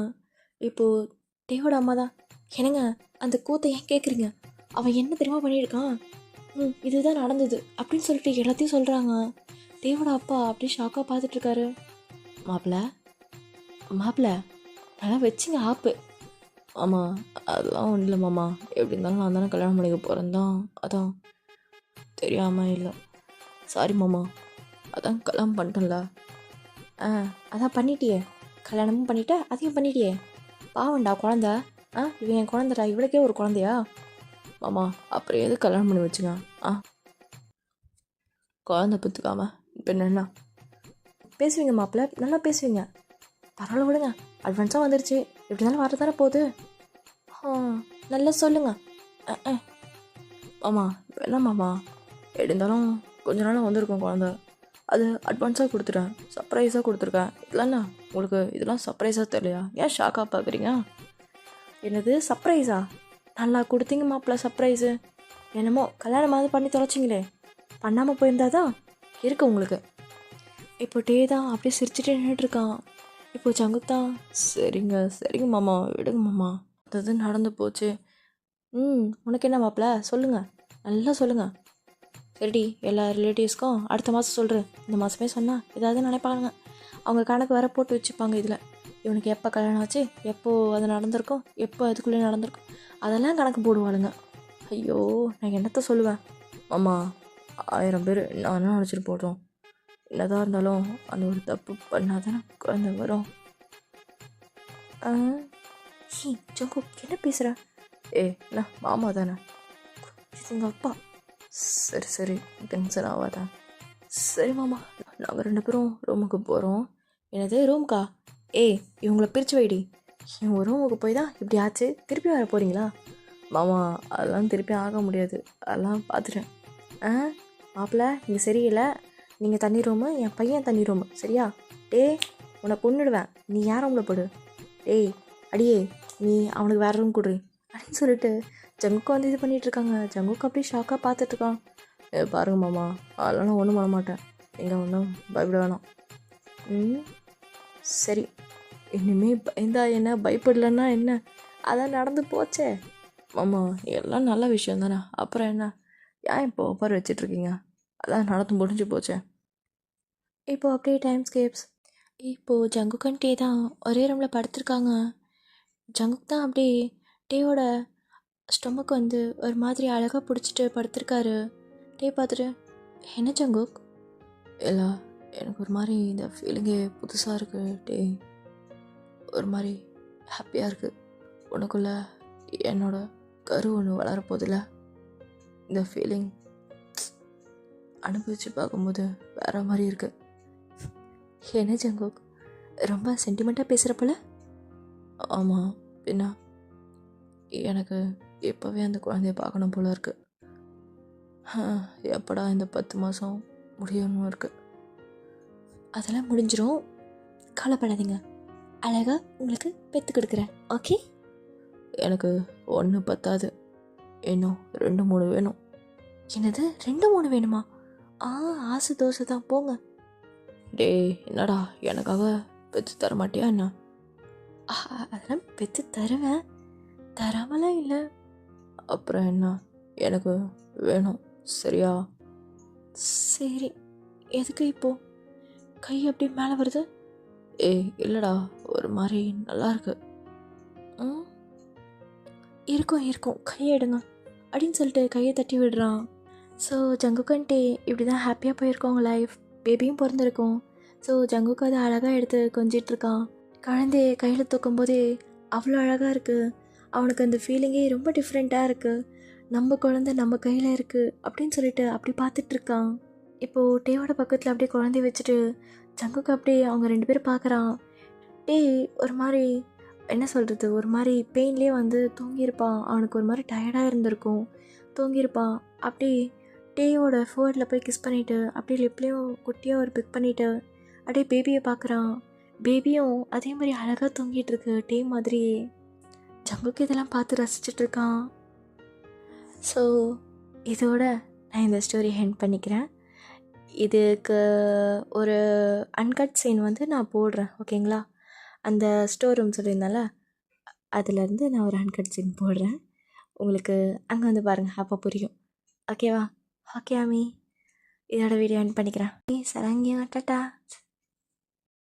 இப்போது டேவோட அம்மா தான், என்னங்க அந்த கூத்தை ஏன் கேட்குறீங்க? அவன் என்ன தெரியுமா பண்ணியிருக்கான்? இதுதான் நடந்தது அப்படின்னு சொல்லிட்டு எல்லாத்தையும் சொல்கிறாங்க. டேவோட அப்பா அப்படியே ஷாக்காக பார்த்துட்ருக்காரு. மாப்பிள்ள நல்லா வச்சுங்க ஆப்பு. ஆமாம் அதெல்லாம் ஒன்றும் இல்லை மாமா, எப்படி இருந்தாலும் நான் தானே கல்யாணம் பண்ணிக்க போகிறேன் தான். அதான் தெரியாமல் இல்லை, சாரி மாமா. அதான் கல்யாணம் பண்ணிட்டேன்ல. அதான் பண்ணிட்டியே, கல்யாணமும் பண்ணிட்ட, அதையும் பண்ணிட்டியே. பாவண்டா குழந்த. இவன் என் குழந்தைடா, இவளுக்கே ஒரு குழந்தையா? மாமா அப்புறம் எது கல்யாணம் பண்ணி வச்சுங்க? குழந்தை பெற்றுக்காம இப்போ என்ன பேசுவீங்க மாப்பிள்ள, நல்லா பேசுவீங்க. பரவாயில்ல விடுங்க, அட்வான்ஸாக வந்துடுச்சு, எப்படி இருந்தாலும் வரதானே போகுது. நல்லா சொல்லுங்க. மாமா வேணாம் மாமா, எப்படி இருந்தாலும் கொஞ்ச நாள் வந்திருக்கோம் குழந்த, அது அட்வான்ஸாக கொடுத்துட்டேன், சர்ப்ரைஸாக கொடுத்துருக்கேன். இல்லைண்ணா உங்களுக்கு இதெல்லாம் சர்ப்ரைஸாக தெரியலையா? ஏன் ஷாக்காக பார்க்குறீங்க? என்னது சர்ப்ரைஸா? நல்லா கொடுத்தீங்க மாப்பிள்ள சர்ப்ரைஸு. என்னமோ கல்யாணமாவது பண்ணி தொலைச்சிங்களே, பண்ணாமல் போயிருந்தாதான் இருக்கு உங்களுக்கு. இப்போ டே தான் அப்படியே சிரிச்சுட்டு நின்றுட்டுருக்கான். இப்போ ஜங்குக் தான், சரிங்க மாமா, விடுங்க மாமா, அது நடந்து போச்சு. உனக்கு என்ன மாப்பிள்ள சொல்லுங்கள், நல்லா சொல்லுங்கள். சரிடி, எல்லா ரிலேட்டிவ்ஸ்க்கும் அடுத்த மாதம் சொல்கிறேன். இந்த மாதமே சொன்னால் ஏதாவது நினைப்பாங்க, அவங்க கணக்கு வேற போட்டு வச்சுப்பாங்க. இதில் இவனுக்கு எப்போ கல்யாணம் ஆச்சு, எப்போது அது நடந்திருக்கும், எப்போ அதுக்குள்ளே நடந்திருக்கும், அதெல்லாம் கணக்கு போடுவாளுங்க. ஐயோ, நான் என்னத்த சொல்லுவேன்? மாமா 1000 பேர் நான் என்ன நினச்சிட்டு போடுறோம், என்னதான் இருந்தாலும் அந்த ஒரு தப்பு பண்ணாதானே குழந்தை வரும். ஜங்கு என்ன பேசுகிற? என்ன மாமா தானே, எங்கள் அப்பா. சரி டென்ஷன் ஆகாதான். சரி மாமா, நாங்கள் 2 பேரும் ரூமுக்கு போகிறோம். என்னது ரூம்க்கா? இவங்களை பிரித்து வைடி. இவங்க ரூமுக்கு போய் தான் இப்படி ஆச்சு, திருப்பி வர போகிறீங்களா? மாமா அதெல்லாம் திருப்பி ஆக முடியாது, அதெல்லாம் பார்த்துட்டேன். மாப்பிள்ள நீங்கள் சரியில்லை. நீங்கள் தண்ணி ரூமு, என் பையன் தண்ணி ரூமு, சரியா? உன்னை கொன்னுடுவேன், நீ யார் ரூமில் போடு. அடியே நீ அவனுக்கு வேறு ரூம் கொடுறி அப்படின்னு சொல்லிட்டு ஜங்குக்கு வந்து இது பண்ணிகிட்ருக்காங்க. ஜங்குக்கு அப்படியே ஷாக்காக பார்த்துட்ருக்கான். பாருங்க மாமா, அதெல்லாம் நான் ஒன்றும் பண்ண மாட்டேன், நீங்கள் ஒன்றும் பயப்பட வேணாம். சரி, இனிமேல் பயந்தா என்ன, பயப்படலன்னா என்ன, அதான் நடந்து போச்சே. மாமா எல்லாம் நல்ல விஷயம் தானே, அப்புறம் என்ன, ஏன் இப்போ ஒப்பாரி வச்சிட்ருக்கீங்க? அதான் நடந்து முடிஞ்சு போச்சே. இப்போது அப்படியே டைம் ஸ்கேப்ஸ். இப்போது ஜங்குக் டே தான் ஒரே ரூமில் படுத்திருக்காங்க. ஜங்குக் தான் அப்படியே டேவோட ஸ்டொமக் வந்து ஒரு மாதிரி அழகாக பிடிச்சிட்டு படுத்திருக்காரு. டே பார்த்துட்டு, என்ன ஜங்குக்? இல்லை, எனக்கு ஒரு மாதிரி இந்த ஃபீலிங்கே புதுசாக இருக்குது டே, ஒரு மாதிரி ஹாப்பியாக இருக்குது. உனக்குள்ள என்னோட கரு ஒன்று வளரப்போதில்ல, இந்த ஃபீலிங் அனுபவித்து பார்க்கும்போது வேறு மாதிரி இருக்குது. என்ன ஜங்குக் ரொம்ப சென்டிமெண்ட்டாக பேசுகிறப்பல? ஆமாம், பின்ன எனக்கு இப்போவே அந்த குழந்தைய பார்க்கணும் போல இருக்குது. எப்படா இந்த 10 மாதம் முடியணும் இருக்குது. அதெல்லாம் முடிஞ்சிடும், கவலைப்படாதீங்க, அழகாக உங்களுக்கு பெற்று கொடுக்குறேன், ஓகே? எனக்கு 1 பத்தாது, இன்னும் 2-3 வேணும். என்னது 2-3 வேணுமா? ஆசை தோசை தான், போங்க. என்னடா எனக்காக பெற்று தர மாட்டியா என்ன? அதெல்லாம் பெற்று தருவேன், தராமலாம் இல்லை. அப்புறம் என்ன, எனக்கு வேணும், சரியா? சரி, எதுக்கு இப்போ கை அப்படி மேலே வருது? இல்லைடா, ஒரு மாதிரி நல்லா இருக்கு. இருக்கும் கையை எடுங்க அப்படின்னு சொல்லிட்டு கையை தட்டி விடுறான். ஸோ ஜங்குக் டே இப்படி தான் ஹாப்பியாக போயிருக்கோங்க லைஃப். பேபியும் பிறந்திருக்கும். ஸோ ஜங்குக்கு அதை அழகாக எடுத்து கொஞ்சிட்ருக்கான். குழந்தைய கையில் தூக்கும் போதே அவ்வளோ அழகாக இருக்குது. அவனுக்கு அந்த ஃபீலிங்கே ரொம்ப டிஃப்ரெண்ட்டாக இருக்குது. நம்ம குழந்தை நம்ம கையில் இருக்குது அப்படின்னு சொல்லிட்டு அப்படி பார்த்துட்ருக்கான். இப்போது டேவோட பக்கத்தில் அப்படியே குழந்தைய வச்சுட்டு ஜங்குக்கு அப்படியே அவங்க 2 பேரும் பார்க்குறான். டே ஒரு மாதிரி என்ன சொல்கிறது, ஒரு மாதிரி பெயின்லேயே வந்து தூங்கியிருப்பான். அவனுக்கு ஒரு மாதிரி டயர்டாக இருந்திருக்கும், தூங்கியிருப்பான். அப்படியே டேயோட ஃபோர்டில் போய் கிஸ் பண்ணிவிட்டு அப்படியே லிப்லேயும் குட்டியாக ஒரு பிக் பண்ணிவிட்டு அப்படியே பேபியை பார்க்குறான். பேபியும் அதே மாதிரி அழகாக தூங்கிட்டு இருக்கு டே மாதிரியே. ஜங்குக்கு இதெல்லாம் பார்த்து ரசிச்சுட்டு இருக்கான். ஸோ இதோட நான் இந்த ஸ்டோரி ஹெண்ட் பண்ணிக்கிறேன். இதுக்கு ஒரு அன்கட் சீன் வந்து நான் போடுறேன், ஓகேங்களா? அந்த ஸ்டோர் ரூம் சொல்லியிருந்தால அதுலேருந்து நான் ஒரு அன்கட் சீன் போடுறேன். உங்களுக்கு அங்கே வந்து பாருங்கள், அப்போ புரியும். ஓகேவா? ஓகே ஆமி, இதோட வீடியோ எண்ட் பண்ணிக்கிறேன். சரங்கியா டாட்டா.